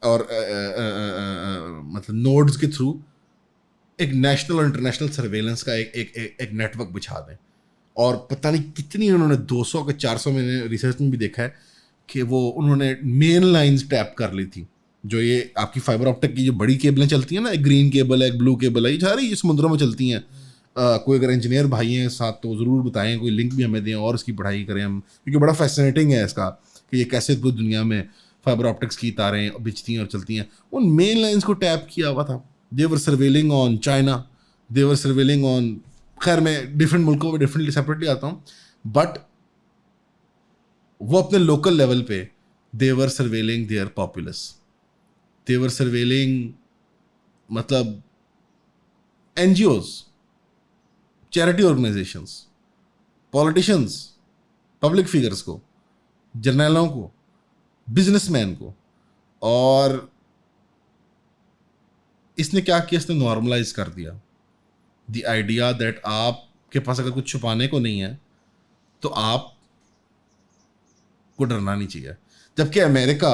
और मतलब नोड्स के थ्रू एक नेशनल और इंटरनेशनल सर्वेलेंस का एक नेटवर्क बिछा दें। और पता नहीं कितनी उन्होंने 200 के 400 मैंने रिसर्च में भी देखा है कि वो उन्होंने मेन लाइंस टैप कर ली थी। जो ये आपकी फाइबर ऑप्टिक की जो बड़ी केबलें चलती हैं ना, एक ग्रीन केबल है, एक ब्लू केबल है, ये सारी ये समुद्रों में चलती हैं। कोई अगर इंजीनियर भाई हैं साथ तो ज़रूर बताएं, कोई लिंक भी हमें दें और इसकी पढ़ाई करें हम, क्योंकि बड़ा फैसिनेटिंग है इसका कि ये कैसे पूरी दुनिया में फाइबर ऑप्टिक्स की तारें बिछती हैं और चलती हैं। उन मेन लाइंस को टैप किया हुआ था। They were surveilling on China, they were surveilling on, खैर मैं डिफरेंट मुल्कों में डिफरेंटली सेपरेटली आता हूँ, बट वो अपने लोकल लेवल पे they were surveilling their populace. They were surveilling मतलब NGOs, charity organisations, politicians, public figures को, जर्नैलों को, बिजनेसमैन को। और इसने क्या किया, इसने नॉर्मलाइज कर दिया द आइडिया दैट आपके पास अगर कुछ छुपाने को नहीं है तो आप को डरना नहीं चाहिए। जबकि अमेरिका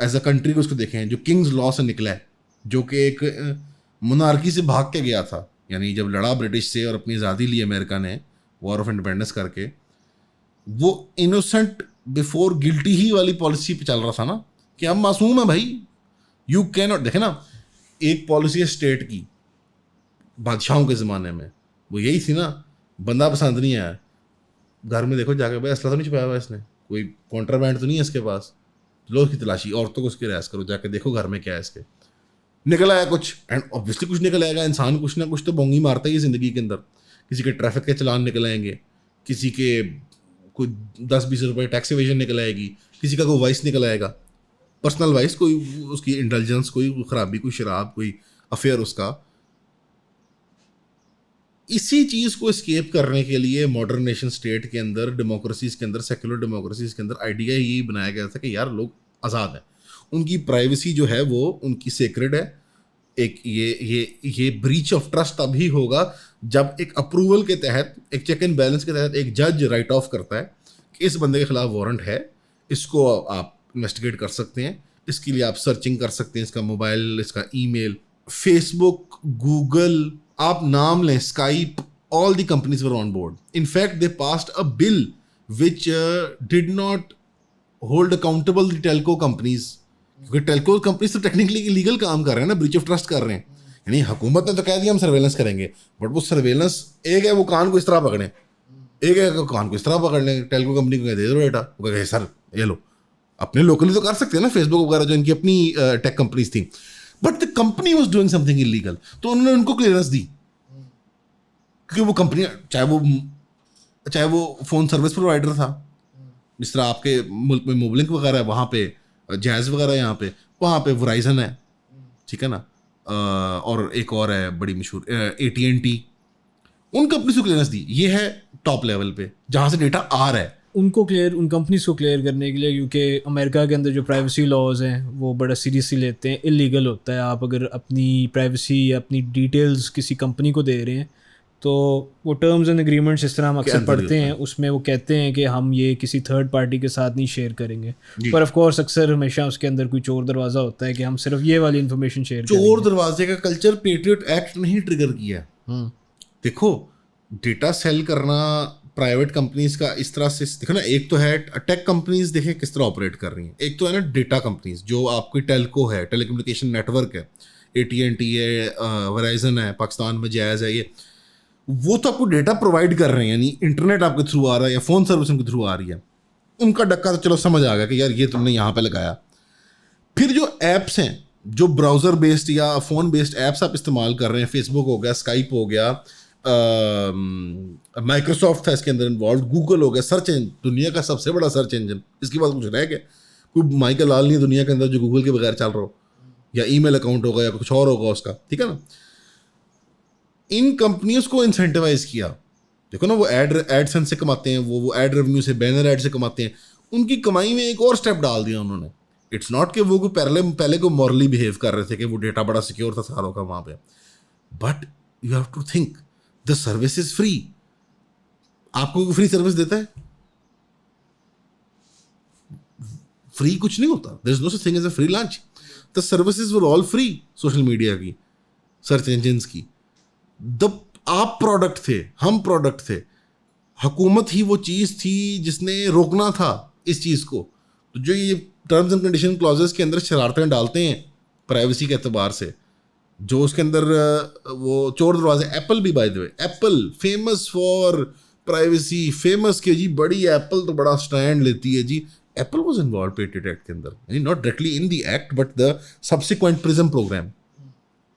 एज अ कंट्री को उसको देखें जो किंग्स लॉ से निकला है, जो कि एक मोनार्की से भाग के गया था, यानी जब लड़ा ब्रिटिश से और अपनी आज़ादी ली अमेरिका ने वॉर ऑफ इंडिपेंडेंस करके, वो इनोसेंट बिफोर गिल्टी ही वाली पॉलिसी पे चल रहा था ना कि हम मासूम है भाई, यू कैन नॉट। देखे ना, एक पॉलिसी है स्टेट की बादशाहों के ज़माने में, वो यही थी ना, बंदा पसंद नहीं आया, घर में देखो जाके, भाई असला तो नहीं छुपाया हुआ इसने, कोई कॉन्ट्राबैंड तो नहीं है इसके पास, लो उसकी तलाशी, औरतों को उसकी रैस करो, जाके देखो घर में क्या है इसके। निकल आया कुछ, एंड ऑब्वियसली कुछ निकल आएगा, इंसान कुछ ना कुछ तो बोंगी मारता ही है ज़िंदगी के अंदर। किसी के ट्रैफिक के चलान निकल आएंगे, किसी के कोई 10-20 रुपये टैक्स एवेजन निकल आएगी, किसी का कोई वाइस निकल आएगा, पर्सनल वाइस, कोई उसकी इंटेलिजेंस, कोई खराबी, कोई शराब, कोई अफेयर उसका। इसी चीज़ को एस्केप करने के लिए मॉडर्न नेशन स्टेट के अंदर, डेमोक्रेसीज़ के अंदर, सेक्युलर डेमोक्रेसीज़ के अंदर आइडिया यही बनाया गया था कि यार लोग आज़ाद हैं, उनकी प्राइवेसी जो है वो उनकी सेक्रेड है। एक ये ब्रीच ऑफ ट्रस्ट तभी होगा जब एक अप्रूवल के तहत, एक चेक एंड बैलेंस के तहत एक जज राइट ऑफ करता है कि इस बंदे के खिलाफ वारंट है, इसको आप इन्वेस्टिगेट कर सकते हैं, इसके लिए आप सर्चिंग कर सकते हैं, इसका मोबाइल, इसका ईमेल, फेसबुक, गूगल, आप नाम लें, Skype, all the companies were on board. In fact they passed a bill which did not hold accountable the Telco companies, क्योंकि टेलको कंपनीज तो टेक्निकली इलीगल काम कर रहे हैं ना, ब्रीच ऑफ ट्रस्ट कर रहे हैं। यानी हुकूमत ने तो कह दिया हम सर्वेलेंस करेंगे, बट वो सर्वेलेंस, एक है वो कान को इस तरह पकड़ें, एक है वो कान को इस तरह पकड़ लें, टेलको कंपनी को कह दे दो डेटा, वो कहे सर ये लो। अपने लोकली तो कर सकते हैं ना, फेसबुक वगैरह जो इनकी अपनी टेक कंपनीज थी, but the company was doing something illegal, तो उन्होंने उनको क्लियरेंस दी, क्योंकि वो कंपनी, चाहे वो फोन सर्विस प्रोवाइडर था, जिस तरह आपके मुल्क में मोबलिंक वगैरह है, वहाँ पे जैज़ वगैरह, यहाँ पे वहाँ पे वराइजन है, ठीक है ना, और एक और है बड़ी मशहूर AT&T, उन कंपनीज को क्लियरेंस दी। ये है टॉप लेवल पे जहाँ से डेटा आ रहा है, उन कंपनीज को क्लियर करने के लिए, क्योंकि अमेरिका के अंदर जो प्राइवेसी लॉज हैं वो बड़ा सीरियसली लेते हैं। इलीगल होता है, आप अगर अपनी प्राइवेसी या अपनी डिटेल्स किसी कंपनी को दे रहे हैं तो वो टर्म्स एंड एग्रीमेंट्स इस तरह हम अक्सर पढ़ते हैं, उसमें वो कहते हैं कि हम ये किसी थर्ड पार्टी के साथ नहीं शेयर करेंगे, पर ऑफ कोर्स अक्सर हमेशा उसके अंदर कोई चोर दरवाज़ा होता है कि हम सिर्फ ये वाली इन्फॉर्मेशन शेयर करेंगे। चोर दरवाजे का कल्चर पेट्रियट एक्ट नहीं ट्रिगर किया। देखो, डेटा सेल करना प्राइवेट कंपनीज का इस तरह से, देखो ना, एक तो है टेक कंपनीज, देखें किस तरह ऑपरेट कर रही हैं, एक तो है ना डेटा कंपनीज, जो आपकी टेलको है, टेलीकम्युनिकेशन नेटवर्क है, AT&T है, वराइजन है, पाकिस्तान में जैज़ है, ये वो तो आपको डेटा प्रोवाइड कर रहे हैं, यानी इंटरनेट आपके थ्रू आ रहा है या फ़ोन सर्विस उनके थ्रू आ रही है, उनका डक्का तो चलो समझ आ गया कि यार ये तुमने यहाँ पे लगाया। फिर जो ऐप्स हैं, जो ब्राउज़र बेस्ड या फ़ोन बेस्ड ऐप्स आप इस्तेमाल कर रहे हैं, फेसबुक हो गया, स्काइप हो गया, माइक्रोसॉफ्ट था इसके अंदर इन्वॉल्व, गूगल हो गया, सर्च इंजन, दुनिया का सबसे बड़ा सर्च इंजन, इसके बाद कुछ रह गया, कोई माइकल लाल नहीं है दुनिया के अंदर जो गूगल के बगैर चल रहा हो, या ईमेल अकाउंट होगा या कुछ और होगा उसका, ठीक है ना। इन कंपनियों को इंसेंटिवाइज किया, देखो ना, वो एडसेंस से कमाते हैं, वो एड रेवेन्यू से, बैनर एड से कमाते हैं, उनकी कमाई में एक और स्टेप डाल दिया उन्होंने। इट्स नॉट कि वो पहले को मॉरली बिहेव कर रहे थे कि वो डेटा बड़ा सिक्योर था सालों का वहाँ पे, but you have to think the service is free. आपको फ्री सर्विस देता है? फ्री कुछ नहीं होता, there is no such thing as a free lunch. The services were all free, social media की, सर्च इंजिन्स की। आप प्रोडक्ट थे, हम प्रोडक्ट थे, हुकूमत ही वो चीज़ थी जिसने रोकना था इस चीज़ को। तो जो ये टर्म्स एंड कंडीशन क्लॉजेस के अंदर शरारतें डालते हैं प्राइवेसी के एतबार से, जो उसके अंदर वो चोर दरवाजे, एप्पल भी by the way, Apple famous for privacy, famous कि जी बड़ी एप्पल तो बड़ा स्टैंड लेती है जी। Apple was involve patent act के अंदर, यानी not directly in the act but the subsequent PRISM program,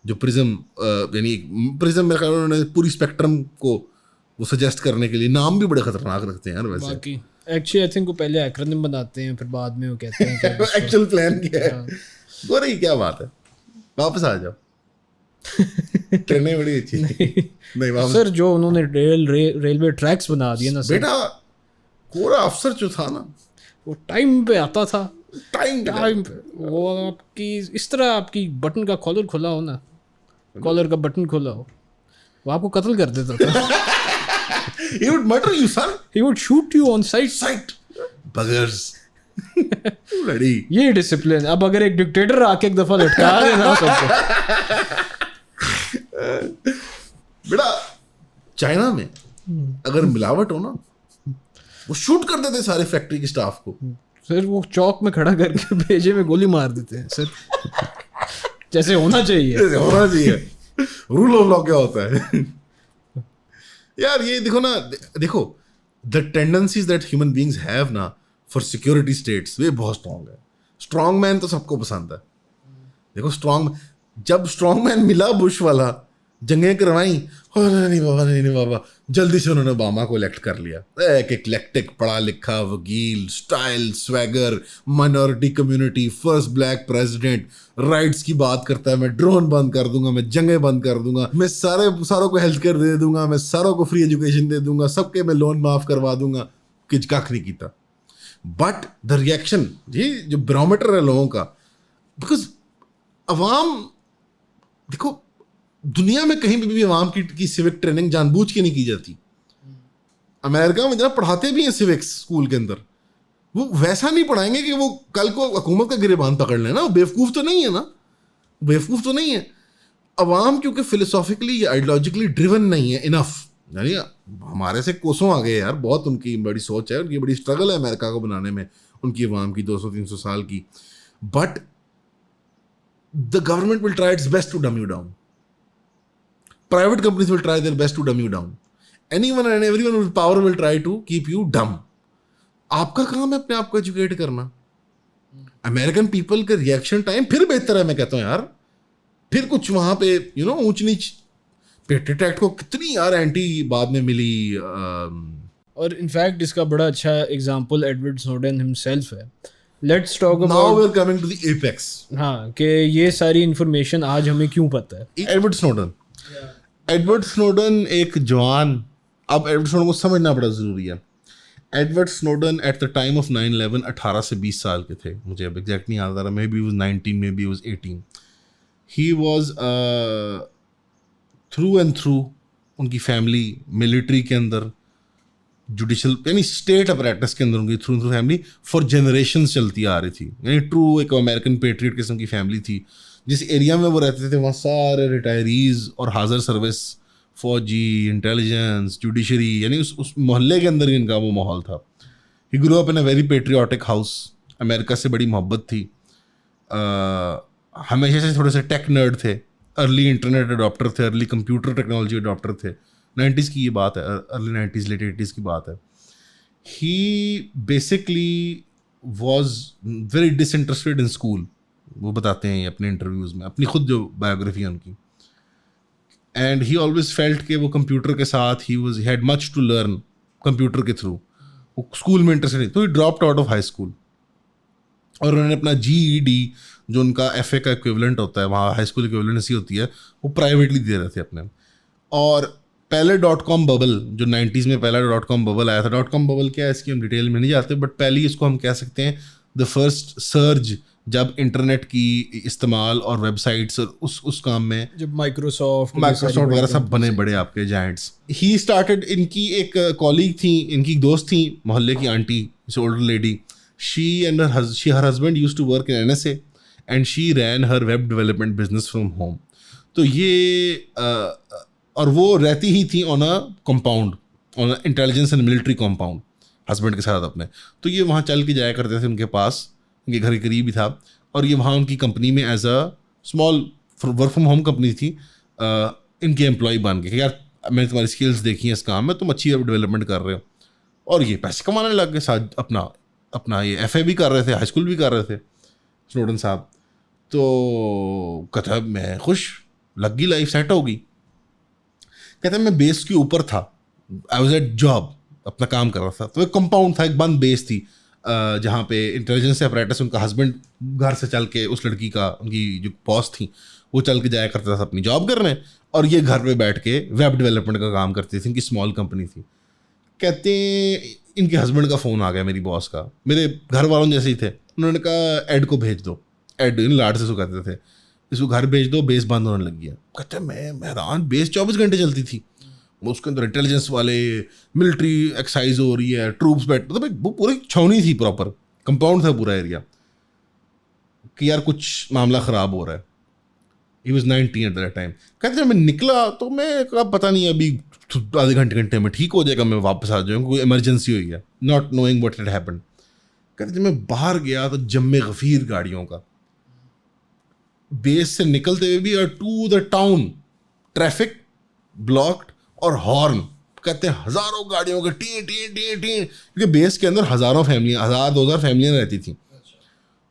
जो प्रिज्म, यानी प्रिज्म मेरे ख्याल उन्होंने पूरी स्पेक्ट्रम को वो सजेस्ट करने के लिए नाम भी बड़े खतरनाक रखते हैं यार वैसे। बाकी एक्चुअली आई थिंक वो पहले एक्रोनिम बनाते हैं फिर बाद में वो कहते हैं कि एक्चुअल प्लान क्या है। गोरे क्या बात है, वापस आ जाओ। ट्रेनें बड़ी अच्छी नहीं वापस। सर जो उन्होंने रेलवे ट्रैक्स बना दिए ना सर, बेटा कोरा अफसर जो था ना वो टाइम पे आता था, टाइम टाइम पे। वो आपकी इस तरह आपकी बटन का कॉलर खुला हो ना, कॉलर का बटन खुला हो, वो आपको कत्ल कर देता था। he would murder you sir, He would shoot you on sight. sight buggers। लड़ी ये डिसिप्लिन। अब अगर एक डिक्टेटर आके एक दफा लटका देना सबको। बेटा चाइना में अगर मिलावट हो ना वो शूट कर देते सारे फैक्ट्री के स्टाफ को। सर वो चौक में खड़ा करके भेजे में गोली मार देते हैं सर, जैसे होना चाहिए। जैसे होना चाहिए। रूल ऑफ लॉ क्या होता है यार। ये देखो ना, देखो the tendencies that human beings have ना फॉर सिक्योरिटी स्टेट्स, वे बहुत स्ट्रांग है। स्ट्रांग मैन तो सबको पसंद है। देखो स्ट्रांग, जब स्ट्रांग मैन मिला बुश वाला, जंगें करवाई, नहीं बाबा, जल्दी से उन्होंने ओबामा को इलेक्ट कर लिया। एक इक्लेक्टिक पढ़ा लिखा वकील, style, swagger, minority community, first black president, rights की बात करता है। मैं ड्रोन बंद कर दूंगा, मैं जंगें बंद कर दूंगा, मैं सारों को हेल्थ केयर दे दूंगा, मैं सारों को फ्री एजुकेशन दे दूंगा, सबके मैं लोन माफ करवा दूंगा। कुछ कख नहीं किया। बट द रिएक्शन, ये जो बैरोमीटर है लोगों का, बिकॉज अवाम, देखो दुनिया में कहीं भी अवाम की सिविक ट्रेनिंग जानबूझ के नहीं की जाती। अमेरिका में जब पढ़ाते भी हैं सिविक्स स्कूल के अंदर, वो वैसा नहीं पढ़ाएंगे कि वो कल को हुकूमत का गिरेबान पकड़ लेना। वो बेवकूफ़ तो नहीं है ना, बेवकूफ़ तो नहीं है। अवाम क्योंकि फिलोसॉफिकली या आइडियोलॉजिकली ड्रिवन नहीं है इनफ, यानी हमारे से कोसों आ गए यार। बहुत उनकी बड़ी सोच है, उनकी बड़ी स्ट्रगल है अमेरिका को बनाने में, उनकी अवाम की 200-300 साल की। But the government will try its best to dumb you down. Private companies will try their best to dumb you down. Anyone and everyone with power will try to keep you dumb. आपका काम है अपने आप को educate करना। American people के reaction time फिर बेहतर है, मैं कहता हूँ यार। फिर कुछ वहाँ पे ऊंच नीच, पेट्रियट एक्ट को कितनी यार एंटी बाद में मिली। और इनफैक्ट इसका बड़ा अच्छा एग्जांपल एडवर्ड स्नोडेन हिमसेल्फ है। Let's talk now about, we are coming to the apex. हाँ, कि ये सारी इंफॉर्मेशन आज हमें क्यों पता है। एडवर्ड स्नोडन एक जवान, अब एडवर्ड स्नोडन को समझना बड़ा ज़रूरी है। Edward Snowden at the time of 9/11 18 से 20 साल के थे, मुझे अब एग्जैक्ट नहीं याद आ रहा, may be was 19, may be was 18। He was through and through, उनकी फैमिली मिलिट्री के अंदर, जुडिशल यानी स्टेट अपरेटस के अंदर उनकी थ्रू फैमिली फॉर जनरेशंस चलती आ रही थी। यानी ट्रू एक अमेरिकन पेट्रियट किस्म की फैमिली थी। जिस एरिया में वो रहते थे वहाँ सारे रिटायरीज और हाजिर सर्विस, फौजी, इंटेलिजेंस, जुडिशरी, यानी उस मोहल्ले के अंदर ही इनका वो माहौल था। He grow up in a very patriotic house. America से बड़ी मोहब्बत थी। हमेशा से थोड़े से टेक नर्ड थे, अर्ली इंटरनेट अडॉप्टर थे, अर्ली कंप्यूटर टेक्नोलॉजी अडॉप्टर थे। 90s की ये बात है, अर्ली 90s लेट 80s की बात है। He basically was very disinterested in school. वो बताते हैं अपने इंटरव्यूज़ में, अपनी खुद जो बायोग्राफी है उनकी। एंड ही ऑलवेज फेल्ट कि वो कंप्यूटर के साथ ही had much to learn computer के थ्रू। वो स्कूल में इंटरेस्टेड नहीं, तो he dropped out of high school. और उन्होंने अपना GED, जो उनका FA का इक्विवेलेंट होता है, वहाँ हाई स्कूल इक्विवेलेंसी होती है, वो प्राइवेटली दे रहे थे अपने। और पहले .com बबल, जो 90s में पहला .com बबल आया था, .com बबल क्या है इसकी हम डिटेल में नहीं जाते, बट पहले इसको हम कह सकते हैं द फर्स्ट सर्ज, जब इंटरनेट की इस्तेमाल और वेबसाइट्स और उस काम में जब माइक्रोसॉफ्ट वगैरह सब बने बड़े आपके जायंट्स। ही स्टार्टेड, इनकी एक कॉलीग थी, इनकी दोस्त थी मोहल्ले की aunty, older lady. She her husband used to work in NSA and she ran her web development business from home. तो ये और वो रहती ही थी on a compound, on intelligence and military compound husband के साथ अपने। तो ये वहाँ चल के जाया करते थे उनके पास, उनके घर के करीब ही था। और ये वहाँ उनकी कंपनी में as a small work from home company थी, इनके एम्प्लॉय बन के, यार मैंने तुम्हारी स्किल्स देखी हैं इस काम में, तुम अच्छी डेवलपमेंट कर रहे हो। और ये पैसे कमाने लग गए, साथ अपना ये FA भी कर रहे थे, हाई स्कूल भी कर रहे थे स्नोडन साहब। तो कहता मैं खुश, लग गई, लाइफ सेट हो गई। कहता मैं बेस के ऊपर था आई वाज एट जॉब, अपना काम कर रहा था। तो एक कंपाउंड था, एक बंद बेस थी जहाँ पे इंटेलिजेंस अपरेटस, उनका हस्बैंड घर से चल के, उस लड़की का, उनकी जो बॉस थी वो चल के जाया करता था अपनी जॉब करने, और ये घर पे बैठ के वेब डेवलपमेंट का काम करती थी। इनकी स्मॉल कंपनी थी। कहते इनके हस्बैंड का फ़ोन आ गया मेरी बॉस का, मेरे घर वालों जैसे ही थे। उन्होंने कहा एड को भेज दो, एड इन लाड से उसको कहते थे, इसको घर भेज दो, बेस बंद होने लग गया। कहते मैं हैरान, बेस 24 घंटे चलती थी, उसके अंदर इंटेलिजेंस वाले, मिलिट्री एक्सरसाइज हो रही है, ट्रूप्स बैठ, मतलब वो पूरी छावनी थी, प्रॉपर कंपाउंड था पूरा एरिया, कि यार कुछ मामला ख़राब हो रहा है। He was 19 eight that time. कहते जब मैं निकला तो मैं कहा पता नहीं अभी आधे घंटे में ठीक हो जाएगा, मैं वापस आ जाऊँगा, कोई इमरजेंसी हुई है, not knowing what had happened. कहते जब मैं बाहर गया तो जम्मे गफीर गाड़ियों का, बेस से निकलते हुए भी, और to the town traffic blocked और हॉर्न। कहते हैं हज़ारों गाड़ियों के टी टी टी टी, क्योंकि बेस के अंदर हज़ारों फैमिलियाँ, 1000-2000 फैमिलियाँ रहती थी,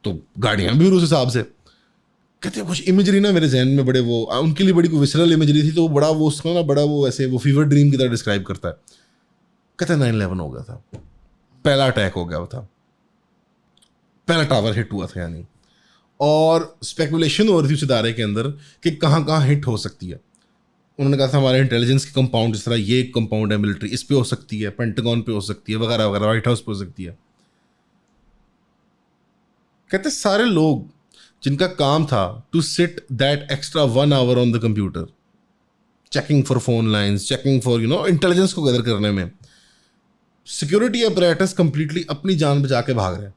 तो गाड़ियाँ भी उस हिसाब से। कहते हैं कुछ इमेजरी ना मेरे जहन में बड़े वो, उनके लिए बड़ी विसरल इमेजरी थी, तो वो बड़ा वो उसका ना बड़ा वो ऐसे वो फीवर ड्रीम की तरह डिस्क्राइब करता है। कहते हैं 9/11 हो गया था, पहला अटैक हो गया था, पहला टावर हिट हुआ था यानी, और स्पेकुलेशन हो रही थी उस इदारे के अंदर कि कहाँ कहाँ हिट हो सकती है। उन्होंने कहा था हमारे इंटेलिजेंस के कंपाउंड, जिस तरह ये कंपाउंड है मिलिट्री, इस पे हो सकती है, पेंटागन पे हो सकती है, वगैरह वगैरह, व्हाइट हाउस पे हो सकती है। कहते सारे लोग जिनका काम था to sit that extra 1 hour on the computer, checking for phone lines, checking for intelligence को गैदर करने में, सिक्योरिटी अपरेटस कंप्लीटली अपनी जान बचा के भाग रहे हैं।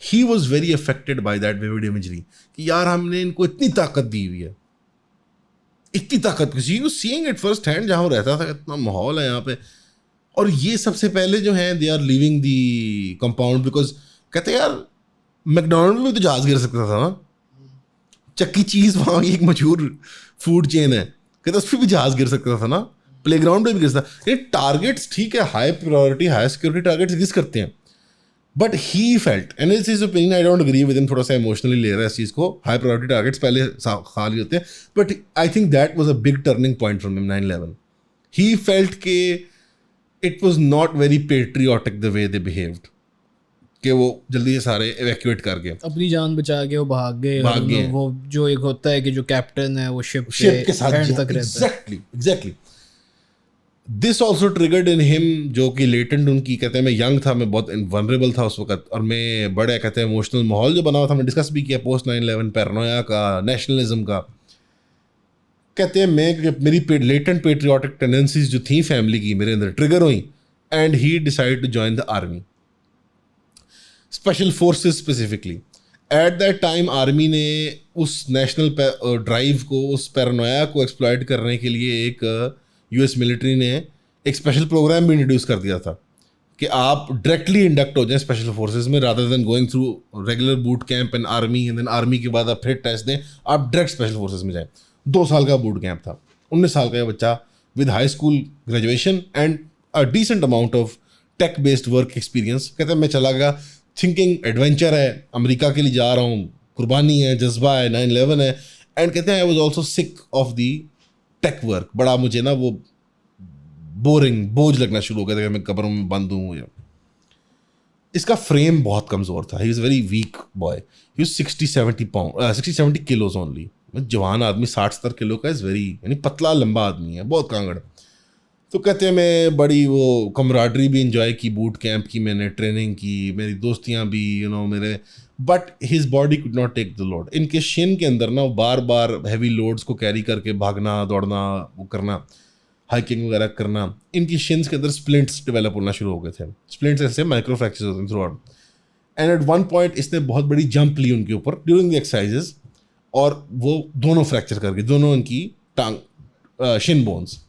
He was very affected by that vivid imagery कि यार हमने इनको इतनी ताकत दी हुई है, इतनी ताकत, किसी सीइंग इट फर्स्ट हैंड, जहाँ वो रहता था, इतना माहौल है यहाँ पे, और ये सबसे पहले जो है they are living the compound. Because कहते यार मैकडोनल्ड में तो जहाज गिर सकता था ना, चक्की चीज वहाँ की एक मशहूर फूड चेन है, कहते उस पर भी जहाज गिर सकता था ना, प्लेग्राउंड पे भी गिर सकता। ये टारगेट्स ठीक है, high priority high security targets exist करते हैं, but he felt, and it's his opinion, I don't agree with him, थोड़ा सा इमोशनली ले रहा है इस चीज़ को, हाई प्रायोरिटी टारगेट्स पहले खाली होते हैं, but I think that was a big turning point from him 9/11। He felt के it was not very patriotic the way they behaved, कि वो जल्दी से सारे एवैक्यूएट कर गए, अपनी जान बचा के वो भाग गए। वो जो एक होता है कि जो कैप्टन है वो शिप के साथ एंड तक रहता है। Exactly this also triggered in him, जो कि लेटेंट उनकी, कहते हैं मैं यंग था, मैं बहुत वनरेबल था उस वक्त, और मैं बड़े कहते हैं इमोशनल माहौल जो बना हुआ था, हमने डिस्कस भी किया पोस्ट 9/11 पैरानोया का, नेशनलिज्म का। कहते हैं मैं, मेरी लेटेंट पेट्रियोटिक टेंडेंसीज जो थी फैमिली की मेरे अंदर ट्रिगर हुई, and he decide to join the army, special forces specifically. At that time army ने उस नेशनल ड्राइव को, उस पैरानोया को एक्सप्लॉइट करने के लिए एक यूएस मिलिट्री ने एक स्पेशल प्रोग्राम भी इंट्रोड्यूस कर दिया था कि आप डायरेक्टली इंडक्ट हो जाएं स्पेशल फोर्सेस में, rather than going through regular boot camp and army, and then army के बाद आप फिर टेस्ट दें, आप डायरेक्ट स्पेशल फोर्सेस में जाएं। 2 साल का बूट कैंप था। 19 साल का बच्चा with high school graduation and a decent amount of tech based work experience. कहते हैं मैं चला गया थिंकिंग एडवेंचर है, अमेरिका के लिए जा रहा हूँ, कुर्बानी है, जज्बा है, 9/11 है, एंड कहते हैं I was also sick of the tech work. बड़ा मुझे ना वो बोरिंग, बोझ लगना शुरू हो गया था कि मैं कब्रों में बंद हूँ। या इसका फ्रेम बहुत कमज़ोर था, he is very weak boy, he was 60-70 kilos only. जवान आदमी 60-70 किलो का इज़ वेरी, यानी पतला लंबा आदमी है, बहुत कांगड़। तो कहते हैं मैं बड़ी वो कमराडरी भी इंजॉय की, बूट कैंप की मैंने, ट्रेनिंग की, मेरी दोस्तियां भी मेरे, but his body could not take the load. इनके शिन के अंदर ना बार बार हैवी लोड्स को कैरी करके भागना, दौड़ना, वो करना, हाइकिंग वगैरह करना, इनकी शिन्स के अंदर स्प्लिंट्स डेवलप होना शुरू हो गए थे। स्प्लिंट्स ऐसे माइक्रो फ्रैक्चर्स होते हैं throughout, and at one point इसने बहुत बड़ी जंप ली उनके ऊपर ड्यूरिंग द एक्सरसाइजेस, और वो दोनों फ्रैक्चर कर गए, दोनों उनकी टांग शिन बोन्स।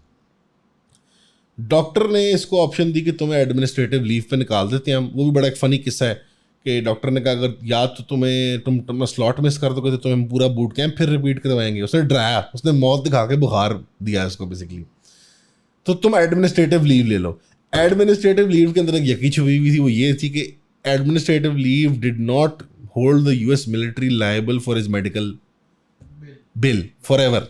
डॉक्टर ने इसको ऑप्शन दी कि तुम्हें एडमिनिस्ट्रेटिव लीव पे निकाल देते हैं हम। वो भी बड़ा एक फ़नी किस्सा है कि डॉक्टर ने कहा अगर या तो तुम स्लॉट मिस कर दोगे तो तुम्हें पूरा बूट कैंप फिर रिपीट करवाएंगे। उसने डराया, उसने मौत दिखा के बुखार दिया इसको बेसिकली, तो तुम एडमिनिस्ट्रेटिव लीव ले लो। एडमिनिस्ट्रेटिव लीव के अंदर एक यकी छुपी हुई थी, वो ये थी कि administrative leave did not hold the US military liable for his medical bill for ever.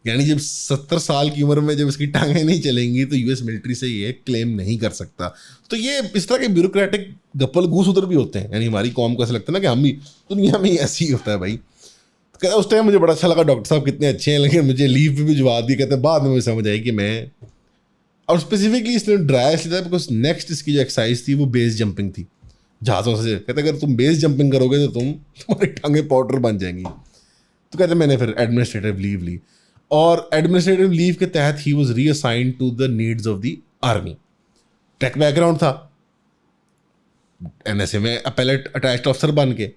यानी जब 70 साल की उम्र में जब इसकी टांगें नहीं चलेंगी तो यूएस मिलिट्री से ये क्लेम नहीं कर सकता। तो ये इस तरह के ब्यूरोक्रेटिक गप्पल घूस उधर भी होते हैं, यानी हमारी कौम को ऐसा लगता है ना कि हम भी दुनिया में ही ऐसे ही होता है भाई। तो कहता है उस टाइम मुझे बड़ा अच्छा लगा, डॉक्टर साहब कितने अच्छे हैं, लेकिन मुझे लीव पे भी जवाब दी। कहते हैं बाद में मुझे समझ आई कि मैं, और स्पेसिफिकली इसने ड्राया इसलिए था बिकॉज नेक्स्ट इसकी जो एक्सरसाइज थी वो बेस जंपिंग थी जहाज़ों से। कहते अगर तुम बेस जंपिंग करोगे तो तुम्हारी टांगे पाउडर बन जाएंगी। तो कहते मैंने फिर एडमिनिस्ट्रेटिव लीव ली, और एडमिनिस्ट्रेटिव लीव के तहत he was reassigned to the needs of the army. Tech background था, एनएसए में अपैलेट अटैच्ड ऑफिसर बन के,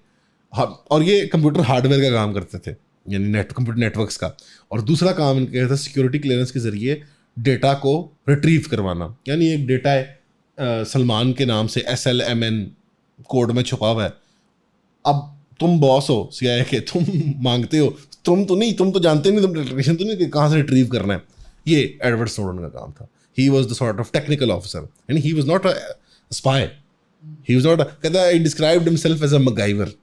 और ये कंप्यूटर हार्डवेयर का काम करते थे, यानी कंप्यूटर नेटवर्क्स का। और दूसरा काम इनका था सिक्योरिटी क्लियरेंस के जरिए डेटा को रिट्रीव करवाना। यानी एक डेटा है सलमान के नाम से SLMN कोड में छुपा हुआ है, अब तुम बॉस हो CIA के, तुम मांगते हो, तुम तो जानते नहीं, तुम डेटाबेस तो नहीं कि कहाँ से रिट्रीव करना है। ये एडवर्ड स्नोडन का काम था। He was the sort of technical officer and he was not a spy, he was not, कहता है, he described himself as a MacGyver,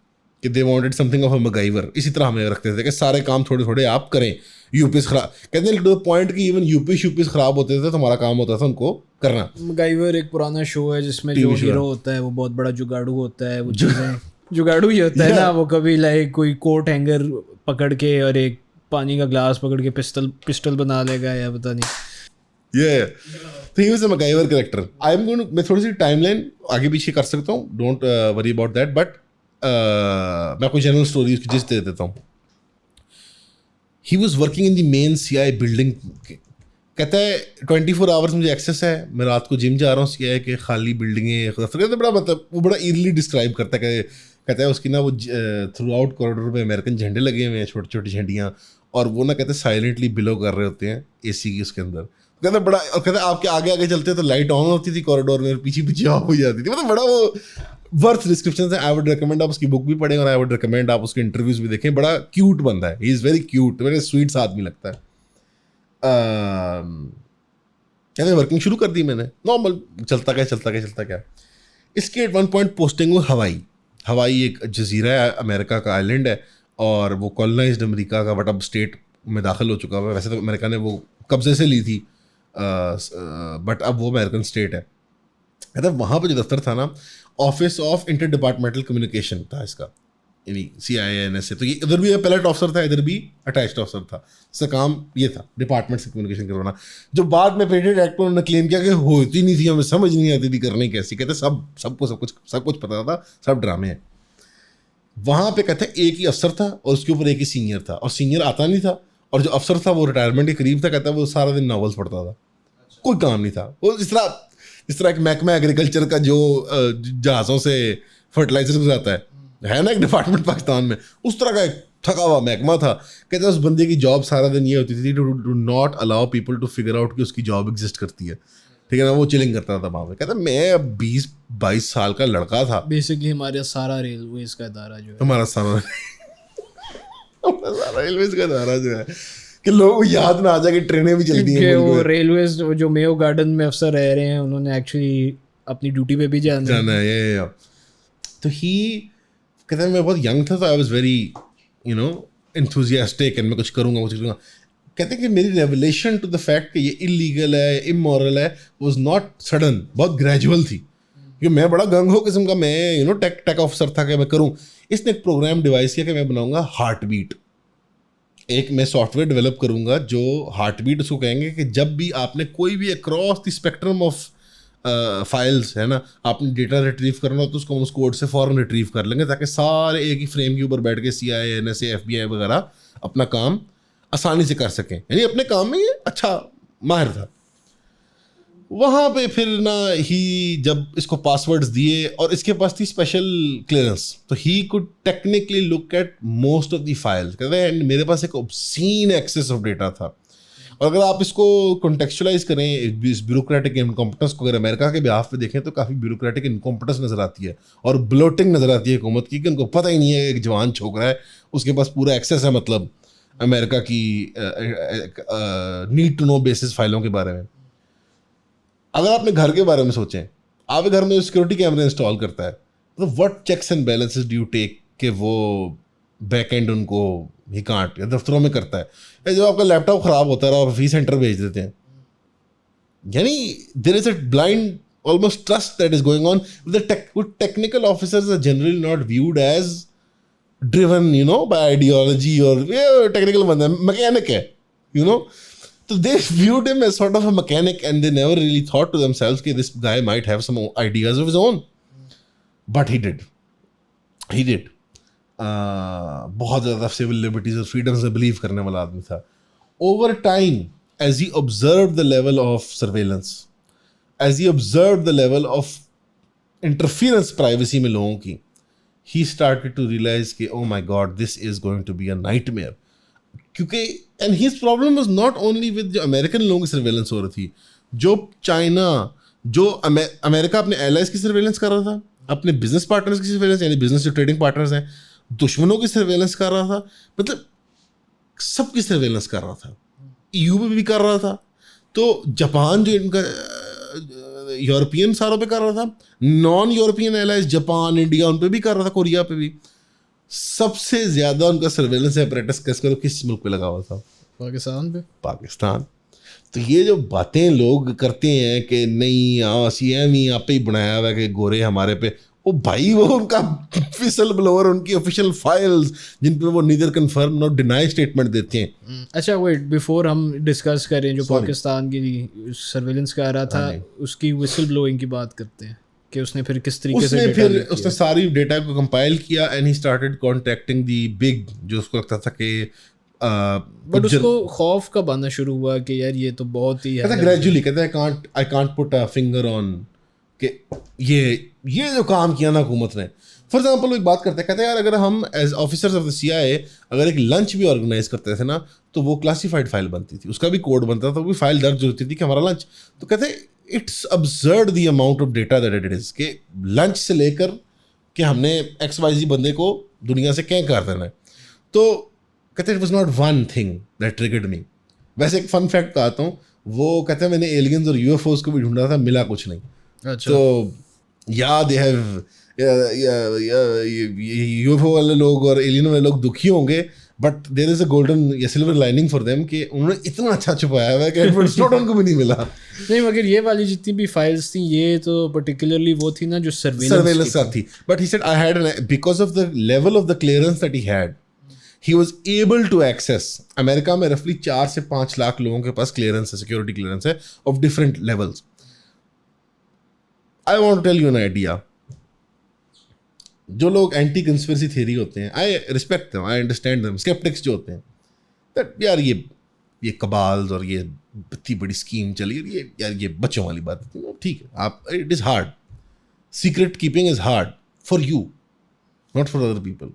कि they wanted something of a MacGyver. इसी तरह हमें रखते थे कि सारे काम थोड़े थोड़े आप करें, यूपीएस खराब, कहते हैं टू द पॉइंट कि इवन यूपीएस खराब होते थे तो हमारा काम होता था उनको करना। मैगआइवर एक पुराना शो है जिसमें जो हीरो होता है वो बहुत बड़ा जुगाड़ू होता है, वो चीज़ें जुगाड़ू ही होता है ना, वो कभी लाइक कोई कोट हैंगर पकड़ के और एक पानी का ग्लास पकड़ के पिस्टल बना लेगा या पता नहीं। ये तो he was a MacGyver character. I am going, मैं थोड़ी सी टाइमलाइन आगे पीछे कर सकता हूँ, don't worry about that, but मैं आपको जनरल स्टोरी उसकी जिस्ट दे देता हूँ। He was working in the main CIA building. कहता है 24 आवर्स मुझे एक्सेस है, मैं रात को जिम जा रहा हूँ, CIA के खाली बिल्डिंगें, कहते बड़ा, मतलब वो बड़ा ईरली डिस्क्राइब करता है। कहता है उसकी ना वो थ्रू आउट कॉरिडोर में अमेरिकन झंडे लगे हुए हैं, छोटी छोटी झंडियाँ, और वो ना कहते साइलेंटली बिलो कर रहे होते हैं AC की उसके अंदर। कहता बड़ा, और कहता है आपके आगे आगे चलते तो लाइट ऑन होती थी कॉरिडोर में, पीछे पीछे ऑफ हो जाती थी। मतलब बड़ा वो वर्थ डिस्क्रिप्शन है। आई वुड रिकमेंड आप उसकी बुक भी पढ़ें, और आई वुड रिकमेंड आप उसके इंटरव्यूज भी देखें। बड़ा क्यूट बंदा है, he is very cute, very sweet सा आदमी लगता है। कहते वर्किंग शुरू कर दी मैंने, नॉर्मल चलता क्या। इसके एट वन पॉइंट पोस्टिंग हुई हवाई एक जजीरा है, अमेरिका का आइलैंड है, और वो कॉलोनाइज्ड अमेरिका का बट अब स्टेट में दाखिल हो चुका है। वैसे तो अमेरिका ने वो कब्जे से ली थी, बट अब वो अमेरिकन स्टेट है। कहता वहाँ पर जो दफ्तर था ना, office of inter departmental communication था इसका, यानी CIA NSA। तो ये इधर भी पैलेट ऑफिसर था, इधर भी अटैच्ड ऑफिसर था। इसका काम ये था डिपार्टमेंट से कम्युनिकेशन करवाना, जो बाद में पेटेंट एक्ट में उन्होंने क्लेम किया कि होती नहीं थी, हमें समझ नहीं आती थी करनी कैसी। कहते सब कुछ पता था, सब ड्रामे हैं। वहाँ पे कहते एक ही अफसर था और उसके ऊपर एक ही सीनियर था, और सीनियर आता नहीं था, और जो अफसर था वो रिटायरमेंट के करीब था। कहता वो सारा दिन नॉवेल्स पढ़ता था, कोई काम नहीं था। वो इस तरह एक महकमा एग्रीकल्चर का जो जहाज़ों से फर्टिलाइजर गुजराता है ना एक डिपार्टमेंट पाकिस्तान में, उस तरह का एक थका हुआ महकमा था। कहते उस बंदे की जॉब सारा दिन ये होती थी to not allow people to figure out कि उसकी जॉब एग्जिस्ट करती है, ठीक है ना। वो चिलिंग करता था वहाँ पे। कहता मैं 20-22 साल का लड़का था। बेसिकली हमारे सारा रेलवेज का इदारा जो है, हमारा सारा रेलवेज का इदारा जो है कि लोगों को याद ना आ जाए कि ट्रेनें भी चलती हैं। वो रेलवेज जो मेयो गार्डन में अफसर रह रहे हैं, उन्होंने एक्चुअली अपनी ड्यूटी पे भी जाना है। ये तो ही कहता है मैं बहुत यंग था, तो I was very enthusiastic and मैं कुछ करूँगा। कहते हैं कि मेरी रेवलेशन टू द फैक्ट कि ये इलीगल है, इमोरल है, वाज नॉट सडन, बहुत ग्रेजुअल थी। क्योंकि मैं बड़ा गंग हो किस्म का, मैं टेक ऑफिसर था कि मैं करूँ। इसने एक प्रोग्राम डिवाइस किया कि मैं बनाऊंगा हार्ट बीट। एक मैं सॉफ्टवेयर डेवलप करूंगा जो हार्ट बीट, उसको कहेंगे कि जब भी आपने कोई भी across the spectrum of files है ना, आपने डेटा रिट्रीव करना हो तो उसको उस कोड से फ़ौरन रिट्रीव कर लेंगे, ताकि सारे एक ही फ्रेम के ऊपर बैठ के CIA NSA FBI वगैरह अपना काम आसानी से कर सकें। यानी अपने काम में ये अच्छा माहिर था। वहाँ पे फिर ना ही जब इसको पासवर्ड्स दिए, और इसके पास थी स्पेशल क्लियरेंस, तो he could technically look at most of the files. कहते हैं मेरे पास एक ऑब्सीन एक्सेस ऑफ डेटा था। और अगर आप इसको कॉन्टेक्चुअलाइज करें इस ब्यूरोक्रेटिक इनकॉम्पिटेंस को, अगर अमेरिका के बिहाफ पे देखें तो काफ़ी ब्यूरोक्रेटिक इनकॉम्पिटेंस नज़र आती है, और ब्लोटिंग नज़र आती है हुकूमत की, कि उनको पता ही नहीं है एक जवान छोकरा है, उसके पास पूरा एक्सेस है, मतलब अमेरिका की नीड टू नो बेसिस फाइलों के बारे में। अगर आपने घर के बारे में सोचें, आपके घर में सिक्योरिटी कैमरे इंस्टॉल करता है, तो what checks and balances do you take कि वो बैक एंड उनको ही कांट, या दफ्तरों में करता है, या जब आपका लैपटॉप ख़राब होता है और फी सेंटर भेज देते हैं. यानी there is a blind almost trust that is going on. Technical officers are generally not viewed as driven, by ideology or technical banda mechanic hai, So they viewed him as sort of a mechanic, and they never really thought to themselves that this guy might have some ideas of his own. But he did. बहुत ज़्यादा civil liberties और freedoms में believe करने वाला आदमी था. Over time, as he observed the level of surveillance, as he observed the level of interference privacy में लोगों की, he started to realize कि oh my god, this is going to be a nightmare. क्योंकि and his problem was not only with जो American लोगों की surveillance हो रही थी, जो चाइना, जो अमेरिका अपने एलाइज की सर्वेलेंस कर रहा था, अपने बिजनेस पार्टनर्स की सर्वेलेंस, यानी बिजनेस जो ट्रेडिंग पार्टनर्स हैं, दुश्मनों की सर्वेलेंस कर रहा था, मतलब सबकी सर्वेलेंस कर रहा था, EU में भी कर रहा था. तो जापान जो इनका यूरोपियन सारों पे कर रहा था, non European allies Japan, India, उन पे भी कर रहा था, कोरिया पे भी. सबसे ज्यादा उनका सर्वेलेंस एपरेटस किस मुल्क पे लगा हुआ था? पाकिस्तान पे. पाकिस्तान. तो ये जो बातें लोग करते हैं कि नहीं CM ही आप ही बनाया हुआ है कि गोरे हमारे पे, ओ भाई वो उनका विसल ब्लोअर, उनकी ऑफिशियल फाइल्स जिन पे वो neither confirm not deny statement देते हैं. अच्छा वेट, बिफोर हम डिस्कस करें जो पाकिस्तान की सर्वेलेंस का आ रहा था, उसकी विसल ब्लोइंग की बात करते हैं कि उसने फिर किस तरीके से उसने सारी डेटा को कंपाइल किया and he started contacting the big, जो उसको लगता था कि बट उसको खौफ कब आना शुरू हुआ कि यार ये तो बहुत ही कहता ग्रेजुअली, कहता I can't put a finger on कि ये जो काम किया ना हुकूमत ने. फॉर एग्जाम्पल एक बात करते हैं, कहते हैं यार अगर हम as officers of the CIA अगर एक लंच भी ऑर्गेनाइज करते थे ना, तो वो क्लासीफाइड फाइल बनती थी, उसका भी कोड बनता था, वो भी फाइल दर्ज होती थी कि हमारा लंच. तो कहते हैं it's absurd the amount of data that it is, कि लंच से लेकर कि हमने XYZ बंदे को दुनिया से क्या कर देना है. तो कहते हैं it was not one thing that triggered मी. वैसे एक फन फैक्ट बताता हूँ, वो कहते हैं मैंने एलियंस और UFOs को भी ढूंढा था, मिला कुछ नहीं. अच्छा. तो दे हैव UFO वाले लोग और एलियन वाले लोग दुखी होंगे, but there is a golden या सिल्वर लाइनिंग फॉर देम कि उन्होंने इतना अच्छा छुपाया हुआ है कि एडवर्ड स्नोडन को भी नहीं मिला. नहीं, मगर ये वाली जितनी भी फाइल्स थी, ये तो पर्टिकुलरली वो थी ना जो सर्वेलेंस थी. But he said I had, because of the level of the clearance that he had, he was able to access. America में रफली 4 से 5 लाख लोगों के पास क्लियरेंस है, सिक्योरिटी क्लियरेंस है of different levels. I want to tell you an idea. जो लोग एंटी कंस्पिरेसी थ्योरी होते हैं, I respect them, I understand them, skeptics जो होते हैं, दैट यार ये कबाल्स और ये इतनी बड़ी स्कीम चली, ये बच्चों वाली बात है. ठीक है, आप, it is hard, secret keeping is hard for you, not for other people.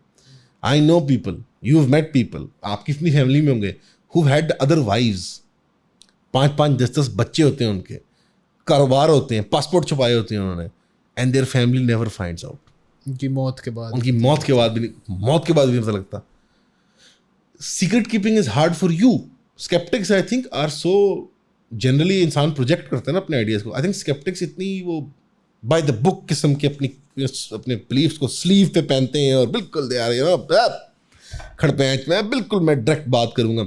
I know people, you have met people, आपकी अपनी फैमिली में होंगे हु हैड अदर वाइव्स, 5-5, 10-10 बच्चे होते हैं, उनके कारोबार होते हैं, पासपोर्ट छुपाए होते हैं उन्होंने, and their family never finds out. उनकी मौत के बाद भी नहीं पता लगता. Secret keeping is hard for you. Skeptics I think are so, generally इंसान प्रोजेक्ट करते हैं ना अपने आइडियाज को. आई थिंक स्केप्टिक्स इतनी वो बाय द बुक किस्म के अपने बिलीफ्स को स्लीव पे पहनते हैं और बिल्कुल दे आ रहे हैं खड़पैंच में, बिल्कुल मैं डायरेक्ट बात करूंगा.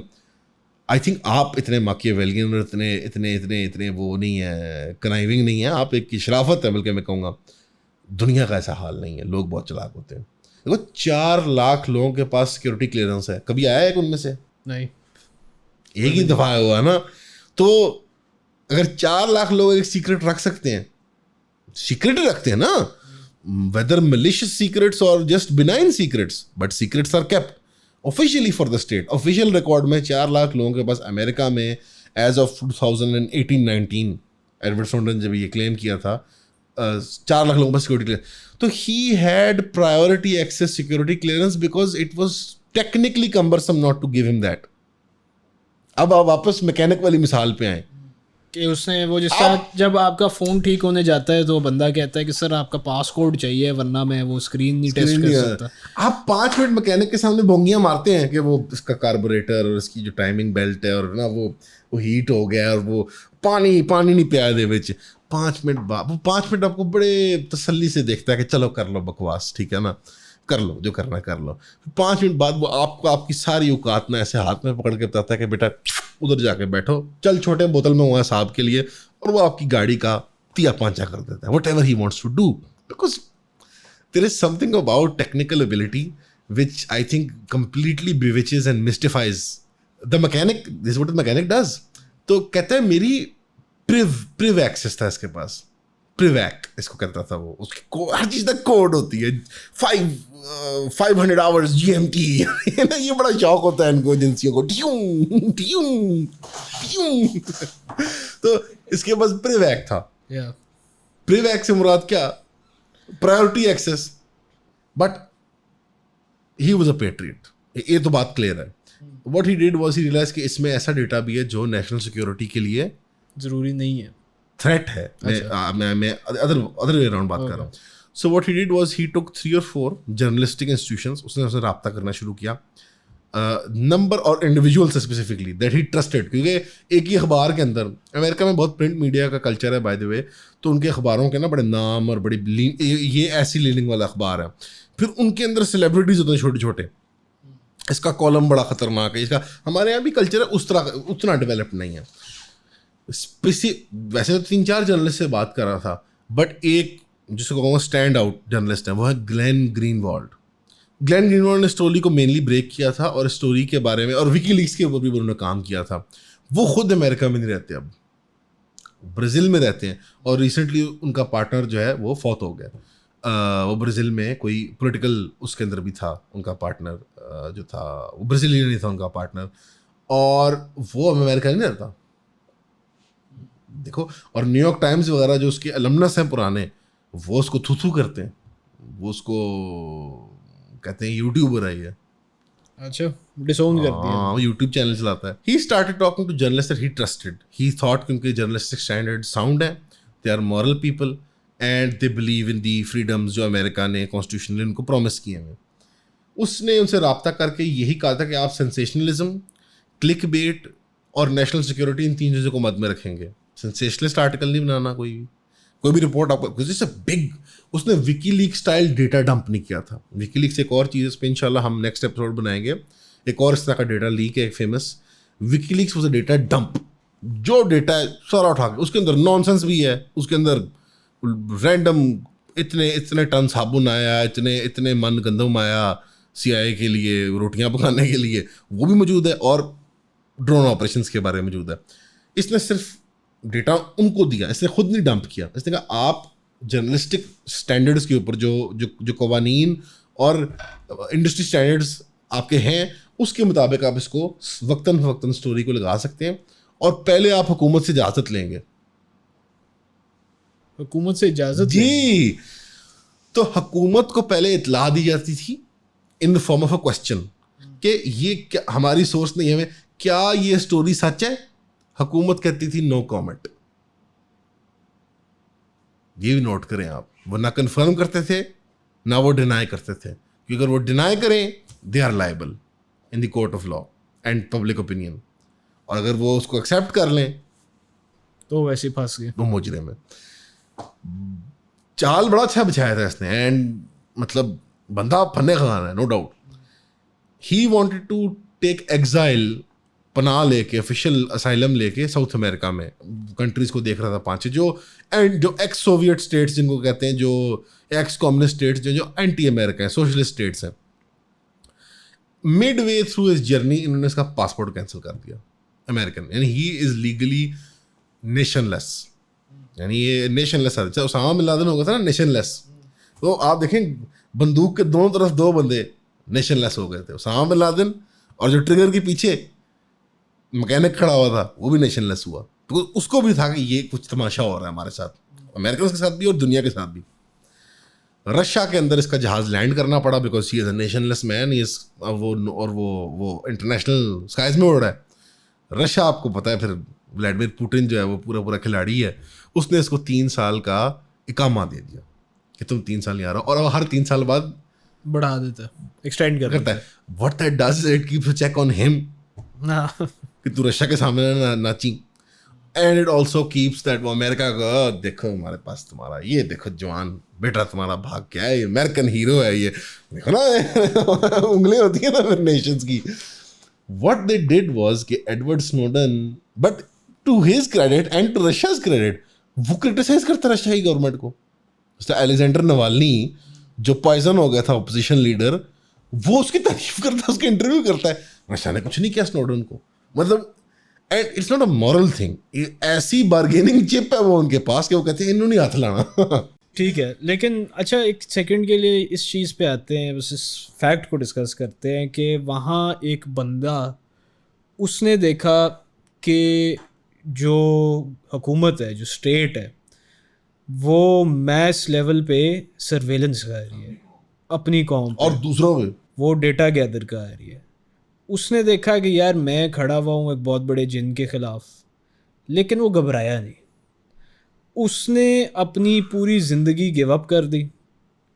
आई थिंक आप इतने माकियावेलियन और इतने वो नहीं है, कनाइविंग नहीं है. आप एक शराफत है, बल्कि मैं कहूँगा दुनिया का ऐसा हाल नहीं है. लोग बहुत चालाक होते हैं. देखो 4 लाख लोगों के पास सिक्योरिटी क्लियरेंस है, कभी आया है उनमें से? नहीं, एक ही दफ़ा हुआ है ना. तो अगर 4 लाख लोग एक सीक्रेट रख सकते हैं, सीक्रेट रखते हैं ना, whether malicious secrets or just benign secrets, but secrets are kept officially for the state. Official record में 4 लाख लोगों के पास अमेरिका में as of 2018-19 एडवर्ड स्नोडन जब ये क्लेम किया था, 4 लाख लोगों के पास सिक्योरिटी क्लियरेंस. तो he had priority access security clearance because it was technically cumbersome not to give him that. अब आप वापस मैकेनिक वाली मिसाल पे आए कि उसने वो जिस तरह जब आपका फ़ोन ठीक होने जाता है तो बंदा कहता है कि सर आपका पासकोड चाहिए वरना मैं वो स्क्रीन नहीं टेस्ट कर सकता. आप 5 मिनट मैकेनिक के सामने बोंगियां मारते हैं कि वो इसका कार्बोरेटर और इसकी जो टाइमिंग बेल्ट है और ना वो हीट हो गया और वो पानी नहीं पिया दे विच. 5 मिनट बाद वो 5 मिनट आपको बड़े तसल्ली से देखता है कि चलो कर लो बकवास, ठीक है ना. कर लो जो करना है कर लो। 5 मिनट बाद वो आपको आपकी सारी औकात ना ऐसे हाथ में पकड़ के बताता है कि बेटा उधर जाके बैठो, चल छोटे बोतल में हुआ साहब के लिए, और वो आपकी गाड़ी का तिया पांचा कर देता है, whatever he wants to do, because there is something about technical ability which I think completely bewitches and mystifies the mechanic. This is what the mechanic does. तो कहता है मेरी प्रिव एक्सेस था इसके पास, प्रिवैक इसको कहता था वो, उसकी हर चीज तक कोड होती है, 500 आवर्स GMT ना, ये बड़ा शौक होता है इनको एजेंसियों को, ट्यूं ट्यूं ट्यूं तो इसके पास प्रिवैक था। प्रिवैक से मुराद क्या, priority access, but he was a patriot, ये तो बात क्लियर है। What he did was he realise कि इसमें ऐसा डेटा भी है जो नेशनल सिक्योरिटी के लिए जरूरी नहीं है, थ्रेट है। मैं अदर वे अराउंड बात कर रहा हूँ। So what he did was he took 3 or 4 journalistic institutions, उसने रब्ता करना शुरू किया नंबर और इंडिविजुअल से स्पेसिफिकली दैट ही ट्रस्टेड, क्योंकि एक ही अखबार के अंदर, अमेरिका में बहुत प्रिंट मीडिया का कल्चर है बाय द वे, तो उनके अखबारों के ना बड़े नाम और बड़ी ये ऐसी लीनिंग वाला अखबार है, फिर उनके अंदर सेलिब्रिटीज होते हैं छोटे छोटे, इसका कॉलम बड़ा खतरनाक है, इसका हमारे यहाँ भी कल्चर है उस तरह उतना डेवलप्ड नहीं है। वैसे तो 3-4 जर्नलिस्ट से बात कर रहा था, बट एक जिसको कहूँगा स्टैंड आउट जर्नलिस्ट है, वो है ग्लेन ग्रीनवॉल्ड। ग्लेन ग्रीनवॉल्ड ने स्टोरी को मेनली ब्रेक किया था, और स्टोरी के बारे में और विकीलीक्स के ऊपर भी उन्होंने काम किया था। वो खुद अमेरिका में नहीं रहते, अब ब्राज़ील में रहते हैं, और रिसेंटली उनका पार्टनर जो है वो फौत हो गया। वो ब्राज़ील में कोई पॉलिटिकल उसके अंदर भी था, उनका पार्टनर जो था वो ब्राज़ीलियन नहीं था उनका पार्टनर, और वो अमेरिका नहीं रहता देखो। और न्यूयॉर्क टाइम्स वगैरह जो उसके अलमनस हैं पुराने, वो उसको थू करते हैं, वो उसको कहते हैं यूट्यूबर है ये, अच्छा डिसोन कर दिया। हाँ, वो यूट्यूब चैनल चलाता है। He started talking to journalist that he trusted, he thought क्योंकि जर्नलिस्टिक स्टैंडर्ड साउंड है, they are moral people and they believe in the freedoms जो अमेरिका ने कॉन्स्टिट्यूशनली उनको प्रॉमिस किए हैं। उसने उनसे रब्ता करके यही कहा था कि आप सेंसेशनलिज्म, क्लिक बेट और नेशनल सिक्योरिटी, इन 3 चीज़ों को मद में रखेंगे। सेंसेशनलिस्ट आर्टिकल नहीं बनाना, कोई भी रिपोर्ट आपको, जैसे बिग, उसने विकीलीक स्टाइल डेटा डंप नहीं किया था। विकीलीक से एक और चीज़, इस पर इंशाल्लाह हम नेक्स्ट एपिसोड बनाएंगे, एक और इस तरह का डेटा लीक है एक famous, WikiLeaks was a data dump. जो डेटा है सारा उठा के, उसके अंदर नॉनसेंस भी है, उसके अंदर रैंडम इतने टन साबुन आया, इतने मन गंदम आया CIA के लिए रोटियां पकाने के लिए, वो भी मौजूद है, और ड्रोन ऑपरेशंस के बारे में मौजूद है। इसने सिर्फ डेटा उनको दिया, इसने खुद नहीं डंप किया। इसने कहा आप जर्नलिस्टिक स्टैंडर्ड्स के ऊपर जो कवानीन और इंडस्ट्री स्टैंडर्ड्स आपके हैं, उसके मुताबिक आप इसको वक्तन फवक्तन स्टोरी को लगा सकते हैं, और पहले आप हुकूमत से इजाज़त लेंगे। हुकूमत से इजाज़त जी, तो हुकूमत को पहले इतला दी जाती थी in the form of a question कि ये क्या, हमारी सोर्स नहीं है, क्या ये स्टोरी सच है? हुकूमत कहती थी नो कमेंट। ये भी नोट करें आप, वो ना कंफर्म करते थे ना वो डिनाई करते थे, क्योंकि अगर वो डिनाई करें they are liable in the court of law and public opinion, और अगर वो उसको एक्सेप्ट कर लें तो वैसे फंस गए, वो मुजरिम है। चाल बड़ा अच्छा बिछाया था इसने, एंड मतलब बंदा फन्ने खाना है, no doubt. He wanted to take exile, पनाह लेके, ऑफिशियल असाइलम लेके साउथ अमेरिका में कंट्रीज को देख रहा था 5 जो एक्स सोवियत स्टेट्स जिनको कहते हैं, जो एक्स कम्युनिस्ट स्टेट्स जो एंटी अमेरिका है, सोशलिस्ट स्टेट्स हैं। मिड वे थ्रू इस जर्नी इन्होंने इसका पासपोर्ट कैंसिल कर दिया अमेरिकन, यानी ही इज लीगली नेशनलेस, यानी ये नेशनलेस है। उसामा बिन लादेन हो गया था ना नेशनलेस, तो आप देखें बंदूक के दोनों तरफ 2 बंदे नेशनलेस हो गए थे, उसामा बिन लादेन, और जो ट्रिगर के पीछे मैकेनिक खड़ा हुआ था वो भी नेशनलेस हुआ। तो उसको भी था कि ये कुछ तमाशा हो रहा है हमारे साथ, अमेरिकन के साथ भी और दुनिया के साथ भी। रशिया के अंदर इसका जहाज़ लैंड करना पड़ा because he is a nationless man, वो इंटरनेशनल स्काइज में उड़ रहा है। रशिया आपको पता है, फिर व्लादिमीर पुतिन जो है वो पूरा खिलाड़ी है, उसने इसको 3 साल का इकामा दे दिया कि तुम 3 साल नहीं आ रहा, और हर 3 साल बाद बढ़ा देता है, एक्सटेंड करता है। What that does, it keeps a check on him कि तू रशिया के सामने ना नाची। And it also keeps that वो अमेरिका को देखो हमारे पास तुम्हारा ये देखो जवान बेटा तुम्हारा भाग क्या है, ये अमेरिकन हीरो है ये, देखो ना उंगली होती है ना फिर नेशंस की. What they did was कि Edward Snowden, but to his credit and to Russia's credit, वो क्रिटिसाइज करता रशिया की गवर्नमेंट को. अलेक्जेंडर नवाल्नी जो पॉइजन हो गया था ऑपोजिशन लीडर, वो उसकी तारीफ करता है, उसके इंटरव्यू करता है. रशिया ने कुछ नहीं किया स्नोडन को. मतलब and it's not a moral thing, ऐसी बार्गेनिंग चिप है वो उनके पास कि वो कहते हैं इन्हों नहीं हाथ लाना. ठीक है, लेकिन अच्छा एक सेकंड के लिए इस चीज़ पे आते हैं, बस इस फैक्ट को डिस्कस करते हैं कि वहाँ एक बंदा उसने देखा कि जो हुकूमत है, जो स्टेट है, वो मैस लेवल पे सर्वेलेंस कर रही है अपनी कौम पे, और दूसरों में वो डेटा गैदर कर रही है. उसने देखा कि यार मैं खड़ा हुआ हूँ एक बहुत बड़े जिन के ख़िलाफ़, लेकिन वो घबराया नहीं. उसने अपनी पूरी ज़िंदगी गिव अप कर दी,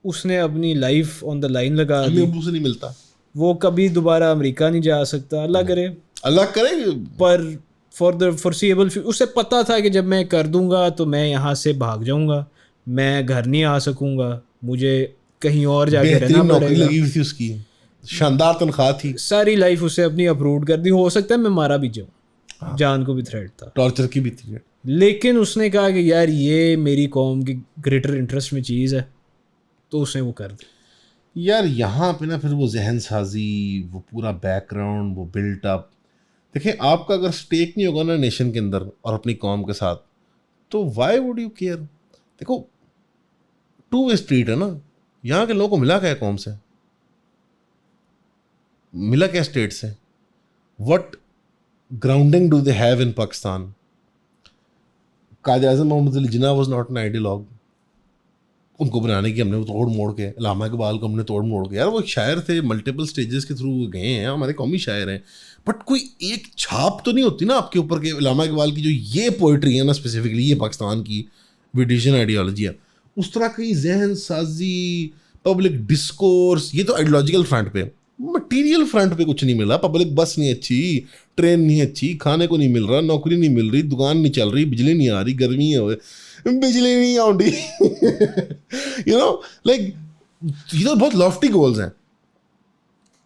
उसने अपनी लाइफ ऑन द लाइन लगा दी. अबू से नहीं मिलता, वो कभी दोबारा अमेरिका नहीं जा सकता, अल्लाह करे, अल्लाह करे. पर फॉर द फोर्सिएबल उसे पता था कि जब मैं कर दूंगा तो मैं यहाँ से भाग जाऊंगा, मैं घर नहीं आ सकूंगा, मुझे कहीं और जाके रहना नौकरी पड़ेगा. लगी हुई थी उसकी, शानदार तनख्वाह थी, सारी लाइफ उसे अपनी अप्रूव कर दी. हो सकता है मैं मारा भी जाऊँ, जान को भी थ्रेट था, टॉर्चर की भी थी. लेकिन उसने कहा कि यार ये मेरी कौम की ग्रेटर इंटरेस्ट में चीज़ है, तो उसने वो कर दी. यार यहाँ पे ना फिर वो जहन साजी, वो पूरा बैकग्राउंड, वो बिल्ट अप. देखिए आपका अगर स्टेक नहीं होगा ना नेशन के अंदर और अपनी कौम के साथ, तो वाई वुड यू केयर. देखो टू वे स्ट्रीट है ना. यहाँ के लोगों को मिला क्या है कौम से, मिला क्या स्टेट से. What grounding do they have in Pakistan. Quaid-e-Azam Mohammad Ali Jinnah was not an ideologue. उनको बनाने की हमने तोड़ मोड़ के, अल्लामा इकबाल को हमने तोड़ मोड़ के, यार वो एक शायर थे, मल्टीपल स्टेजेस के थ्रू गए हैं, हमारे कौमी शायर हैं, बट कोई एक छाप तो नहीं होती ना आपके ऊपर के अल्लामा इकबाल की जो ये पोइट्री है ना स्पेसिफिकली ये पाकिस्तान की विडिशन आइडियोलॉजी है. उस तरह की जहन साजी, पब्लिक डिस्कोर्स, ये तो आइडियोलॉजिकल फ्रंट पे. मटीरियल फ्रंट पे कुछ नहीं मिला. पब्लिक बस नहीं अच्छी, ट्रेन नहीं अच्छी, खाने को नहीं मिल रहा, नौकरी नहीं मिल रही, दुकान नहीं चल रही, बिजली नहीं आ रही, गर्मी है बिजली नहीं आउंडी. यू नो लाइक ये तो बहुत लॉफ्टी गोल्स हैं.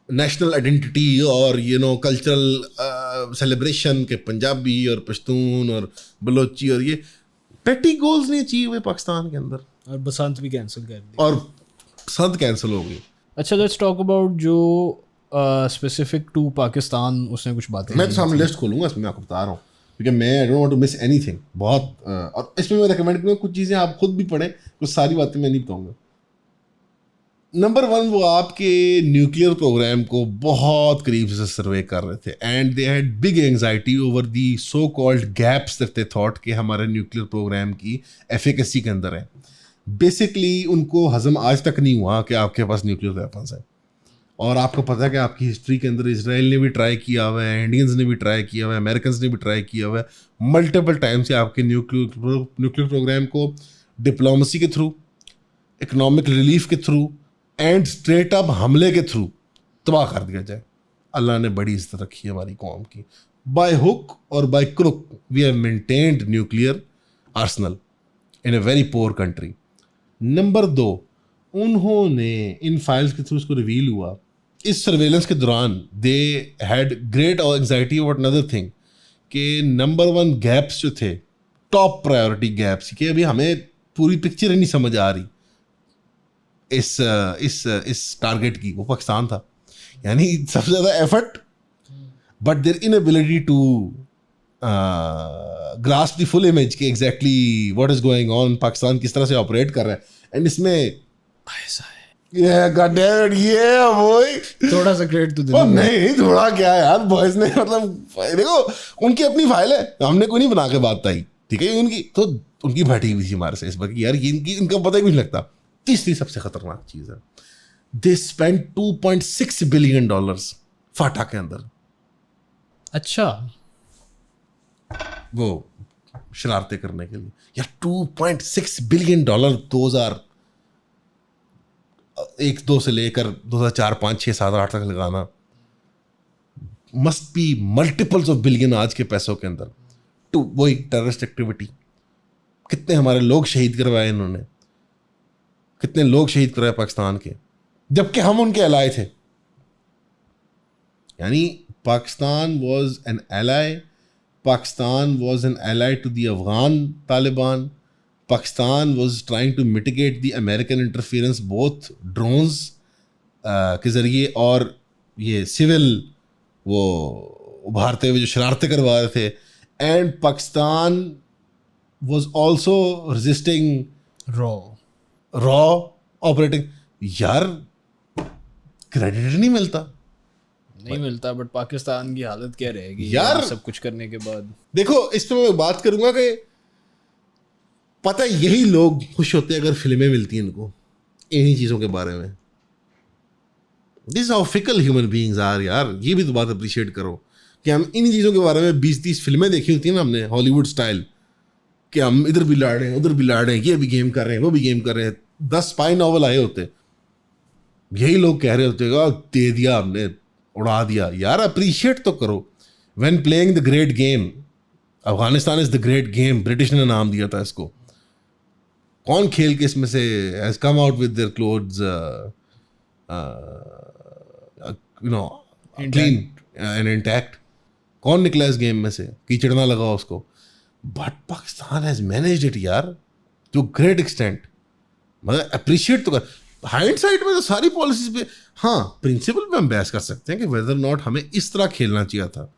नेशनल आइडेंटिटी और यू नो कल्चरल सेलिब्रेशन के पंजाबी और पश्तून और बलोची, और ये पेटी गोल्स नहीं अचीव हुए पाकिस्तान के अंदर. और बसंत भी कैंसिल कर दी, और संत कैंसिल हो गई. अच्छा लेट्स टॉक अबाउट जो स्पेसिफिक टू पाकिस्तान उसने कुछ बातें. मैं तो सामने लिस्ट खोलूंगा, इसमें मैं आपको बता रहा हूँ क्योंकि मैं I don't want to miss anything. बहुत और इसमें मैं रेकमेंड करूँगा कुछ चीज़ें आप खुद भी पढ़ें, कुछ सारी बातें मैं नहीं बताऊँगा. नंबर 1 वो आपके न्यूक्लियर प्रोग्राम को बहुत करीब से सर्वे कर रहे थे and they had big anxiety over the so called gaps that they thought कि हमारे न्यूक्लियर प्रोग्राम की एफिकेसी के अंदर है. बेसिकली उनको हजम आज तक नहीं हुआ कि आपके पास न्यूक्लियर वेपन्स है. और आपको पता है कि आपकी हिस्ट्री के अंदर इसराइल ने भी ट्राई किया हुआ है, इंडियंस ने भी ट्राई किया हुआ है, अमेरिकन ने भी ट्राई किया हुआ है मल्टीपल टाइम से आपके न्यूक्लियर प्रोग्राम को डिप्लोमेसी के थ्रू, इकोनॉमिक रिलीफ के थ्रू एंड स्ट्रेट अप हमले के थ्रू तबाह कर दिया जाए. अल्लाह ने बड़ी इज्जत रखी है हमारी कौम की. बाय हुक और by crook we have maintained nuclear arsenal in a very poor country. Number 2, उन्होंने इन फाइल्स के थ्रू उसको रिवील हुआ इस सर्वेलेंस के दौरान they had great anxiety about another thing कि नंबर 1 गैप्स जो थे, टॉप प्रायोरिटी गैप्स, कि अभी हमें पूरी पिक्चर ही नहीं समझ आ रही इस टारगेट की. वो पाकिस्तान था, यानी सबसे ज़्यादा effort but their inability to grasp the full image कि exactly what is going on, Pakistan किस तरह से ऑपरेट कर रहा है. एंड इसमें ऐसा है, थोड़ा सा क्रेडिट तो देना. नहीं थोड़ा क्या यार, बॉयज ने मतलब देखो उनकी अपनी फाइल है, हमने कोई नहीं बना के बात बताई, ठीक है. उनकी तो उनकी बैठी हुई थी हमारे से इस बार यार, ये इनका पता ही नहीं लगता. तीसरी सबसे खतरनाक चीज है, दे स्पेंड $2.6 बिलियन फाटा के अंदर. अच्छा, वो शरारतें करने के लिए यार. $2.6 बिलियन 2001-2 से लेकर 2004, 5, 6, 7, 8 तक लगाना, must be multiples of billion आज के पैसों के अंदर. टू वही टेररिस्ट एक्टिविटी। कितने हमारे लोग शहीद करवाए इन्होंने, कितने लोग शहीद करवाए पाकिस्तान के, जबकि हम उनके एलाय थे। यानी Pakistan was an ally, Pakistan was an ally to the Afghan Taliban, Pakistan was trying to mitigate the American interference both drones के ज़रिए और ये सिविल वो उभारते हुए जो शरारतें करवा रहे थे। And Pakistan was also resisting raw operating. यार क्रेडिट नहीं मिलता, बट पाकिस्तान की हालत क्या रहेगी यार सब कुछ करने के बाद। देखो इस पे मैं बात करूंगा कि पता है यही लोग खुश होते हैं अगर फिल्में मिलती हैं इनको इन्हीं चीज़ों के बारे में। This how fickle human beings are यार। ये भी तो बात अप्रिशिएट करो कि हम इन्हीं चीज़ों के बारे में 20-30 फिल्में देखी होती हैं ना हमने हॉलीवुड स्टाइल, कि हम इधर भी लड़ रहे हैं उधर भी लड़ रहे हैं, ये भी गेम कर रहे हैं वो भी गेम कर रहे हैं। 10 स्पाई नॉवल आए होते, यही लोग कह रहे होते दे दिया हमने, उड़ा दिया। यार अप्रिशिएट तो करो। When playing the great game, Afghanistan is the great game, British ने नाम दिया था इसको। कौन खेल के इसमें से has come out with their clothes clean and intact? कौन निकला इस गेम में से? कीचड़ ना लगा उसको। But Pakistan has managed it यार टू ग्रेट एक्सटेंट। मतलब अप्रिशिएट तो कर। हाइंडसाइट में तो सारी पॉलिसीज पे, हाँ प्रिंसिपल पे हम बहस कर सकते हैं कि वेदर नॉट हमें इस तरह खेलना चाहिए था।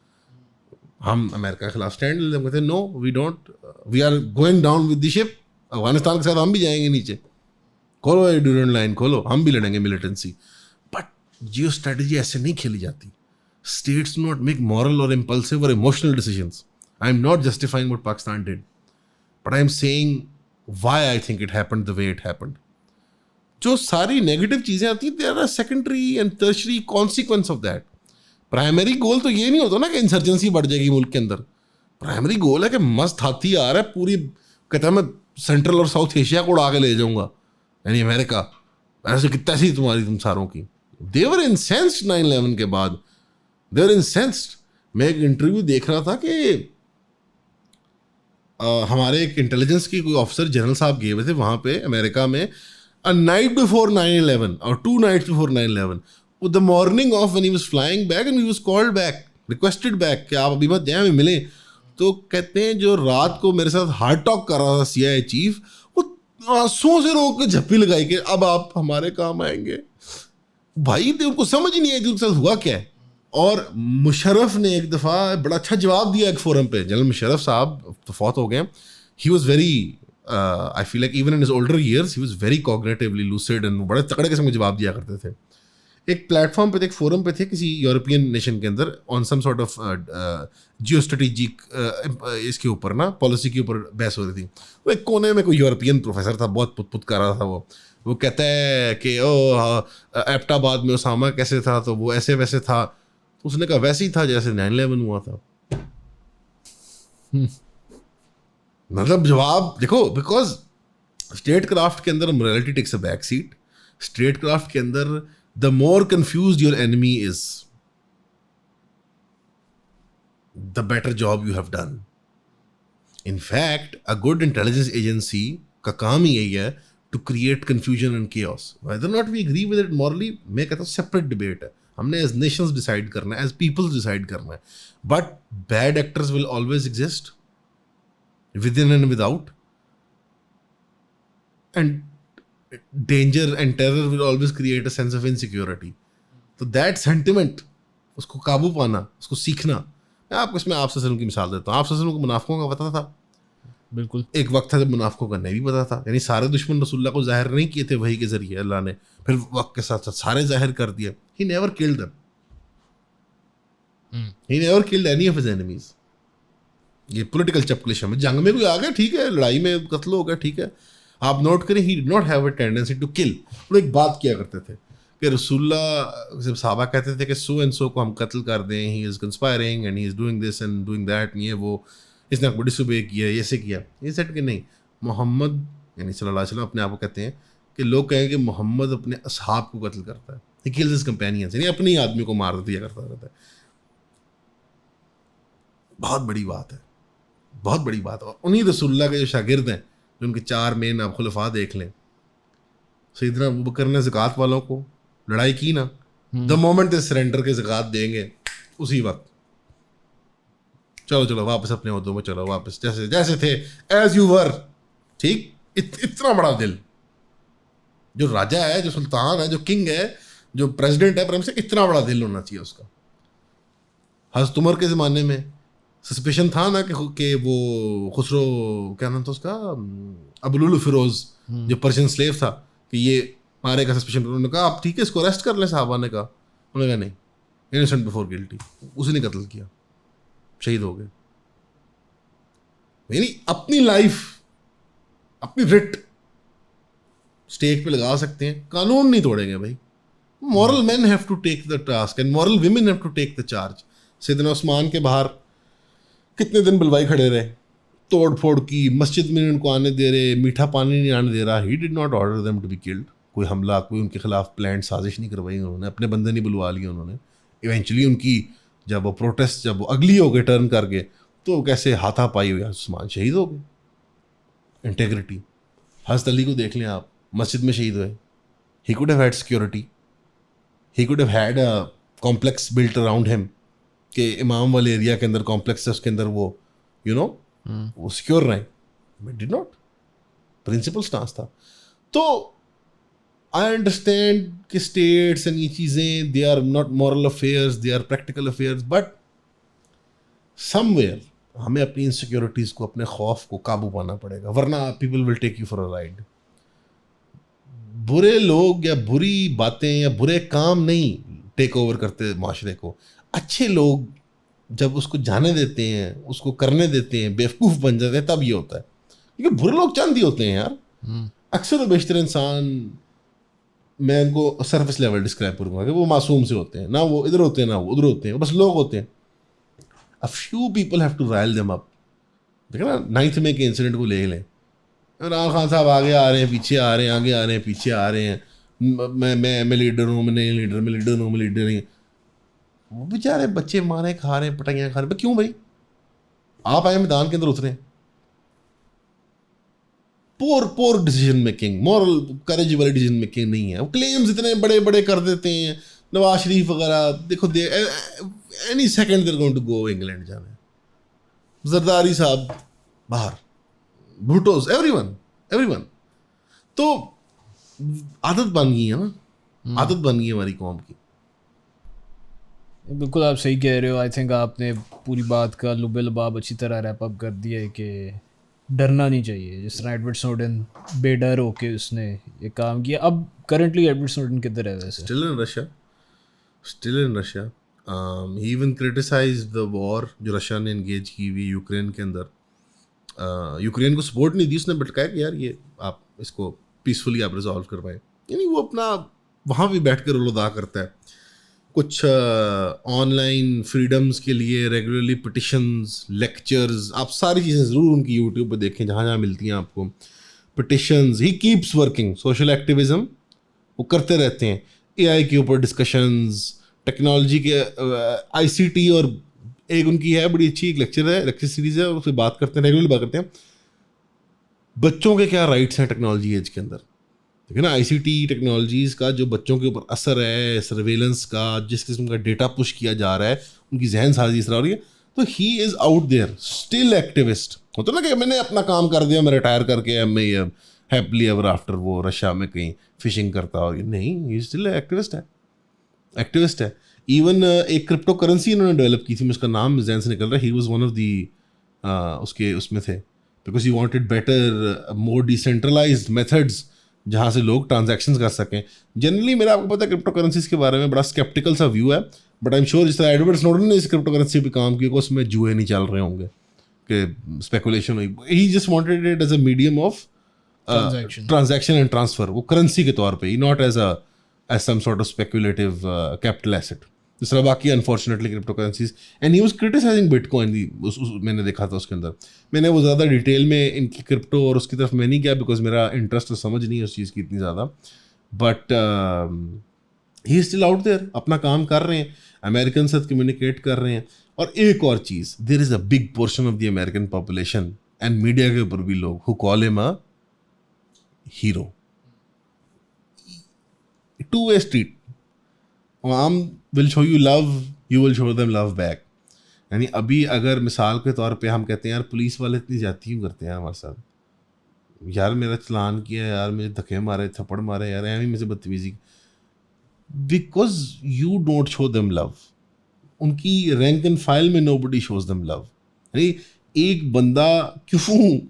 हम अमेरिका के खिलाफ स्टैंड लेते, हम कहते हैं no we don't, we are going down with the ship. Afghanistan के साथ हम भी जाएंगे नीचे, खोलो ये ड्यूरेंट लाइन खोलो, हम भी लड़ेंगे मिलिटेंसी। बट जियो स्ट्रेटजी ऐसे नहीं खेली जाती। States do not make moral और इम्पल्सिव और emotional decisions. I am not justifying what Pakistan did, but I am saying why I think it happened the way it happened. जो सारी negative चीज़ें आती हैं, there are secondary and tertiary consequence of that. Primary goal तो ये नहीं होता ना कि इंसर्जेंसी बढ़ जाएगी मुल्क के अंदर। प्राइमरी गोल है कि मस्त हाथी आ रहा है, पूरी कहता है मैं सेंट्रल और साउथ एशिया को उड़ा के ले जाऊंगा, यानी अमेरिका। ऐसे कितना सी तुम्हारी तुम सारों की। देवर इंसेंस्ड 9/11 के बाद, देवर इंसेंस्ड। मैं एक इंटरव्यू देख रहा था कि हमारे एक इंटेलिजेंस की कोई ऑफिसर जनरल साहब गए हुए थे वहाँ पे अमेरिका में, a night before 9/11 or 2 nights before 9/11, with the morning of when he was flying back and he was called back, requested back कि आप अभी मत जाएं, हमें मिले। तो कहते हैं जो रात को मेरे साथ हार्ट टॉक कर रहा था CIA चीफ, वो आंसुओं से रोक के झप्पी लगाई कि अब आप हमारे काम आएंगे। भाई तो उनको समझ ही नहीं आई कि उनके साथ हुआ क्या है। और मुशर्रफ ने एक दफ़ा बड़ा अच्छा जवाब दिया एक फोरम पे। जनरल मुशर्रफ साहब तो फौत हो गए। He was very I feel like even in his older years he was very cognitively lucid and बड़े तकड़े किस्म के जवाब दिया करते थे। एक प्लेटफॉर्म पे थे, एक फोरम पे थे किसी यूरोपियन नेशन के अंदर, on some sort of geo strategic इसके ऊपर ना पॉलिसी के ऊपर बहस हो रही थी। वो एक कोने में कोई यूरोपियन प्रोफेसर था, बहुत पुत पुत कर रहा था। वो कहता है कि एबटाबाद में ओसामा कैसे था, तो वो ऐसे वैसे था। उसने कहा वैसे ही था जैसे 9/11 हुआ था। मतलब जवाब देखो, बिकॉज स्टेट क्राफ्ट के अंदर morality takes a back seat. State craft के अंदर the more confused your enemy is, the better job you have done. In fact a good intelligence agency का काम ही यही है, to create confusion and chaos. Whether not we agree with it morally, मैं कहता हूँ सेपरेट डिबेट है। हमने एज नेशंस डिसाइड करना है, एज पीपल्स डिसाइड करना है। But bad actors will always exist within and without, and danger and terror will always create a sense of insecurity. तो that sentiment, उसको काबू पाना, उसको सीखना। मैं आपको इसमें आप सल्लम की मिसाल देता हूँ। आप सल्लम को मुनाफिकों का पता था? बिल्कुल। एक वक्त था जब मुनाफिकों का नहीं पता था, यानी सारे दुश्मन रसूलुल्लाह को जाहिर नहीं किए थे वही के जरिए अल्लाह ने, फिर वक्त के साथ साथ सारे जाहिर कर दिए। He never killed them. He never killed any of his enemies. ये पॉलिटिकल चपकलिश में जंग में कोई आ गया ठीक है, लड़ाई में कत्ल हो गया ठीक है। आप नोट करें, he did not have a tendency to kill. वो एक बात किया करते थे कि रसूलुल्लाह जब सहाबा कहते थे कि सो एंड सो को हम कत्ल कर दें, he is conspiring and he is doing this and doing that, ये वो इसने बड़ी सुबह किया, ऐसे किया, ये सेट कि नहीं। मोहम्मद यानी सल्लल्लाहु अलैहि वसल्लम अपने आप को कहते हैं कि लोग कहें कि मोहम्मद अपने असहाब को कत्ल करता है, ही किल्स हिज कंपेनियंस, यानी अपने ही आदमी को मार दिया करता रहता है। बहुत बड़ी बात है, बहुत बड़ी बात है। उन्हीं रसूलुल्लाह के जो शागिर्द हैं, जो उनके 4 मेन आप खुलफा देख लें, सैयदना अबू बकर ने ज़कात वालों को लड़ाई की ना, द मोमेंट दे सरेंडर के ज़कात देंगे उसी वक्त चलो चलो वापस अपने उहदों में चलो, वापस जैसे जैसे थे, एज यू वर। ठीक, इतना बड़ा दिल, जो राजा है, जो सुल्तान है, जो किंग है, जो प्रेसिडेंट है, से इतना बड़ा दिल होना चाहिए उसका। हज़रत उमर के ज़माने में सस्पेशन था ना कि वो खुसरो, क्या नाम था उसका, अबुल फिरोज, जो पर्शियन स्लेव था, कि ये मारे का सस्पेशन। उन्होंने कहा आप ठीक है इसको अरेस्ट कर लें, साहबा ने कहा। उन्होंने कहा नहीं, इनोसेंट बिफोर गिल्टी, उसी ने कत्ल किया, शहीद हो गए। यानी अपनी लाइफ, अपनी रिट स्टेक पे लगा सकते हैं, कानून नहीं तोड़ेंगे भाई। Moral man have to take the task and moral women have to take the charge. Syedna Usman के बाहर कितने दिन बुलवाई खड़े रहे, तोड़ फोड़ की, मस्जिद में उनको आने दे रहे, मीठा पानी नहीं आने दे रहा। He did not order them to be killed. कोई हमला, कोई उनके खिलाफ प्लान साजिश नहीं करवाई उन्होंने, अपने बंदे नहीं बुलवा लिए उन्होंने। इवेंचुअली उनकी जब वो प्रोटेस्ट, जब वो अगली हो गए, टर्न कर गए, तो कैसे हाथापाई हुई, उस्मान शहीद हो गए। इंटेग्रिटी। हज़रत अली को देख लें आप, मस्जिद में शहीद हुए। He could have had security, he could have had a complex built around him, कि इमाम वाले एरिया के अंदर कॉम्प्लेक्स है, उसके अंदर वो वो सिक्योर रहे, but did not. Principle stance था। तो आई अंडरस्टैंड कि स्टेट्स एंड ये चीज़ें, they are not moral affairs, they are practical affairs, but somewhere हमें अपनी इनसिक्योरिटीज़ को, अपने खौफ को काबू पाना पड़ेगा, वरना people will take you for a ride. बुरे लोग या बुरी बातें या बुरे काम नहीं टेक ओवर करते माशरे को। अच्छे लोग जब उसको जाने देते हैं, उसको करने देते हैं, बेवकूफ़ बन जाते हैं, तब ये होता है। क्योंकि बुरे लोग चंद ही होते हैं यार। अक्सर और बेशतर इंसान, मैं उनको सरफेस लेवल डिस्क्राइब करूँगा कि वो मासूम से होते हैं, ना वो इधर होते हैं ना वो उधर होते हैं, बस लोग होते हैं। A few people have to rile them up. देखा ना 9th में के इंसिडेंट को ले लें, इमरान खान साहब आगे आ रहे हैं, पीछे आ रहे हैं, आगे आ रहे हैं, पीछे आ रहे हैं, मैं लीडर हूँ, मैं नहीं लीडर, मैं लीडर हूँ, मैं लीडर नहीं। वो बेचारे बच्चे मारे खा रहे हैं, पटाइयाँ खा रहे हैं। क्यों भाई? आप आए मैदान के अंदर उतरे। पोर डिसीजन मेकिंग, मॉरल करेज वाली डिसीजन मेकिंग नहीं है। वो क्लेम्स इतने बड़े बड़े कर देते हैं, नवाज शरीफ वगैरह, देखो any second they're going to go England जाने, जरदारी साहब बाहर, भुट्टोस, एवरीवन। तो आदत बन गई है ना, आदत बन गई है हमारी कौम की। बिल्कुल आप सही कह रहे हो। आई थिंक आपने पूरी बात का लुबे लबाब अच्छी तरह रैप अप कर दिया है कि डरना नहीं चाहिए। जिस तरह एडवर्ड स्नोडेन बेडर होके उसने ये काम किया। अब करंटली एडवर्ड स्नोडेन किधर है वैसे? Still in Russia. He even criticised the war जो रशिया ने एंगेज की हुई यूक्रेन के अंदर। यूक्रेन को सपोर्ट नहीं दी उसने, बट कहा कि यार ये आप इसको पीसफुली आप रिजॉल्व करवाएं। यानी वो अपना वहाँ भी बैठ कर रोल अदा करता है। कुछ ऑनलाइन फ्रीडम्स के लिए रेगुलरली पिटिशंस, लेक्चर्स, आप सारी चीज़ें ज़रूर उनकी यूट्यूब पे देखें, जहाँ जहाँ मिलती हैं आपको petitions. He keeps working, social activism वो करते रहते हैं। एआई के ऊपर डिस्कशंस, टेक्नोलॉजी के, आईसीटी, और एक उनकी है बड़ी अच्छी एक लेक्चर सीरीज़ है, उससे बात करते हैं, रेगुलरली बात करते हैं बच्चों के क्या राइट्स हैं टेक्नोलॉजी एज के अंदर। ठीक है ना, आईसीटी टेक्नोलॉजीज़ का जो बच्चों के ऊपर असर है, सर्वेलेंस का, जिस किस्म का डेटा पुश किया जा रहा है, उनकी जहन साजी इस तरह हो रही है। तो he is out there still activist. होता ना कि मैंने अपना काम कर दिया, मैं रिटायर करके मैं ये हैप्पीली एवर आफ्टर वो रशिया में कहीं फिशिंग करता, और नहीं, ही स्टिल एक्टिविस्ट है। इवन एक क्रिप्टो करेंसी इन्होंने डेवलप की थी, उसका नाम जहन से निकल रहा है। He was one of the उसके उसमें थे, because he wanted better more decentralised methods जहाँ से लोग ट्रांजैक्शंस कर सकें। जनरली मेरा आपको पता है क्रिप्टो करेंसीज के बारे में बड़ा स्केप्टिकल सा व्यू है, बट आई एम श्योर जिस तरह एडवर्ड स्नोडेन ने इस क्रिप्टो करेंसी पे काम किया, उसमें जुए नहीं चल रहे होंगे कि स्पेकुलेशन हुई। He just wanted it as a medium of transaction and transfer, वो करेंसी के तौर पे ही, not as some sort of speculative capital asset जिस तरह बाकी unfortunately crypto currencies. And he was criticising bitcoin भी, मैंने देखा था उसके अंदर। मैंने वो ज़्यादा डिटेल में इनकी क्रिप्टो और उसकी तरफ मैं नहीं गया, बिकॉज मेरा इंटरेस्ट तो समझ नहीं है उस चीज़ की इतनी ज़्यादा। But he is still out there, अपना काम कर रहे हैं, अमेरिकन साथ कम्युनिकेट कर रहे हैं। और एक और चीज़, there is a big portion of the American population and media के ऊपर भी लोग who call him a hero. Two way street, I'm will show you love, you will show them love back. यानी अभी अगर मिसाल के तौर पे हम कहते हैं यार पुलिस वाले इतनी जाती क्यों करते हैं हमारे साथ, यार मेरा चलान किया, यार मुझे धक्के मारे, थप्पड़ मारे, यार ऐਵੇਂ मुझे बदतमीजी, because you don't show them love. उनकी रैंक एंड फाइल में नोबडी शोज देम लव। यानी एक बंदा क्यों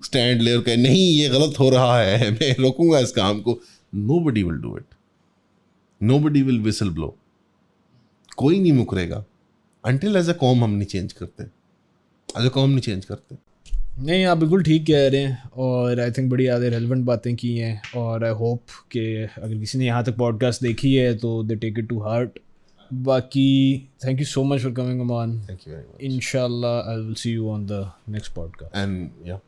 स्टैंड ले और कहे नहीं ये गलत हो रहा है, मैं रोकूंगा इस काम को, nobody will do it, nobody will whistle blow, कोई नहीं मुकरेगा अनटिल एज अ कॉम हम नहीं चेंज करते, एज अ कॉम नहीं चेंज करते। नहीं, आप बिल्कुल ठीक कह रहे हैं और आई थिंक बड़ी ज़्यादा रेलेवेंट बातें की हैं और आई होप कि अगर किसी ने यहाँ तक पॉडकास्ट देखी है तो they take it to heart. बाकी thank you so much for coming Aman. Thank you very much. इंशाल्लाह I will see you on the next podcast. And या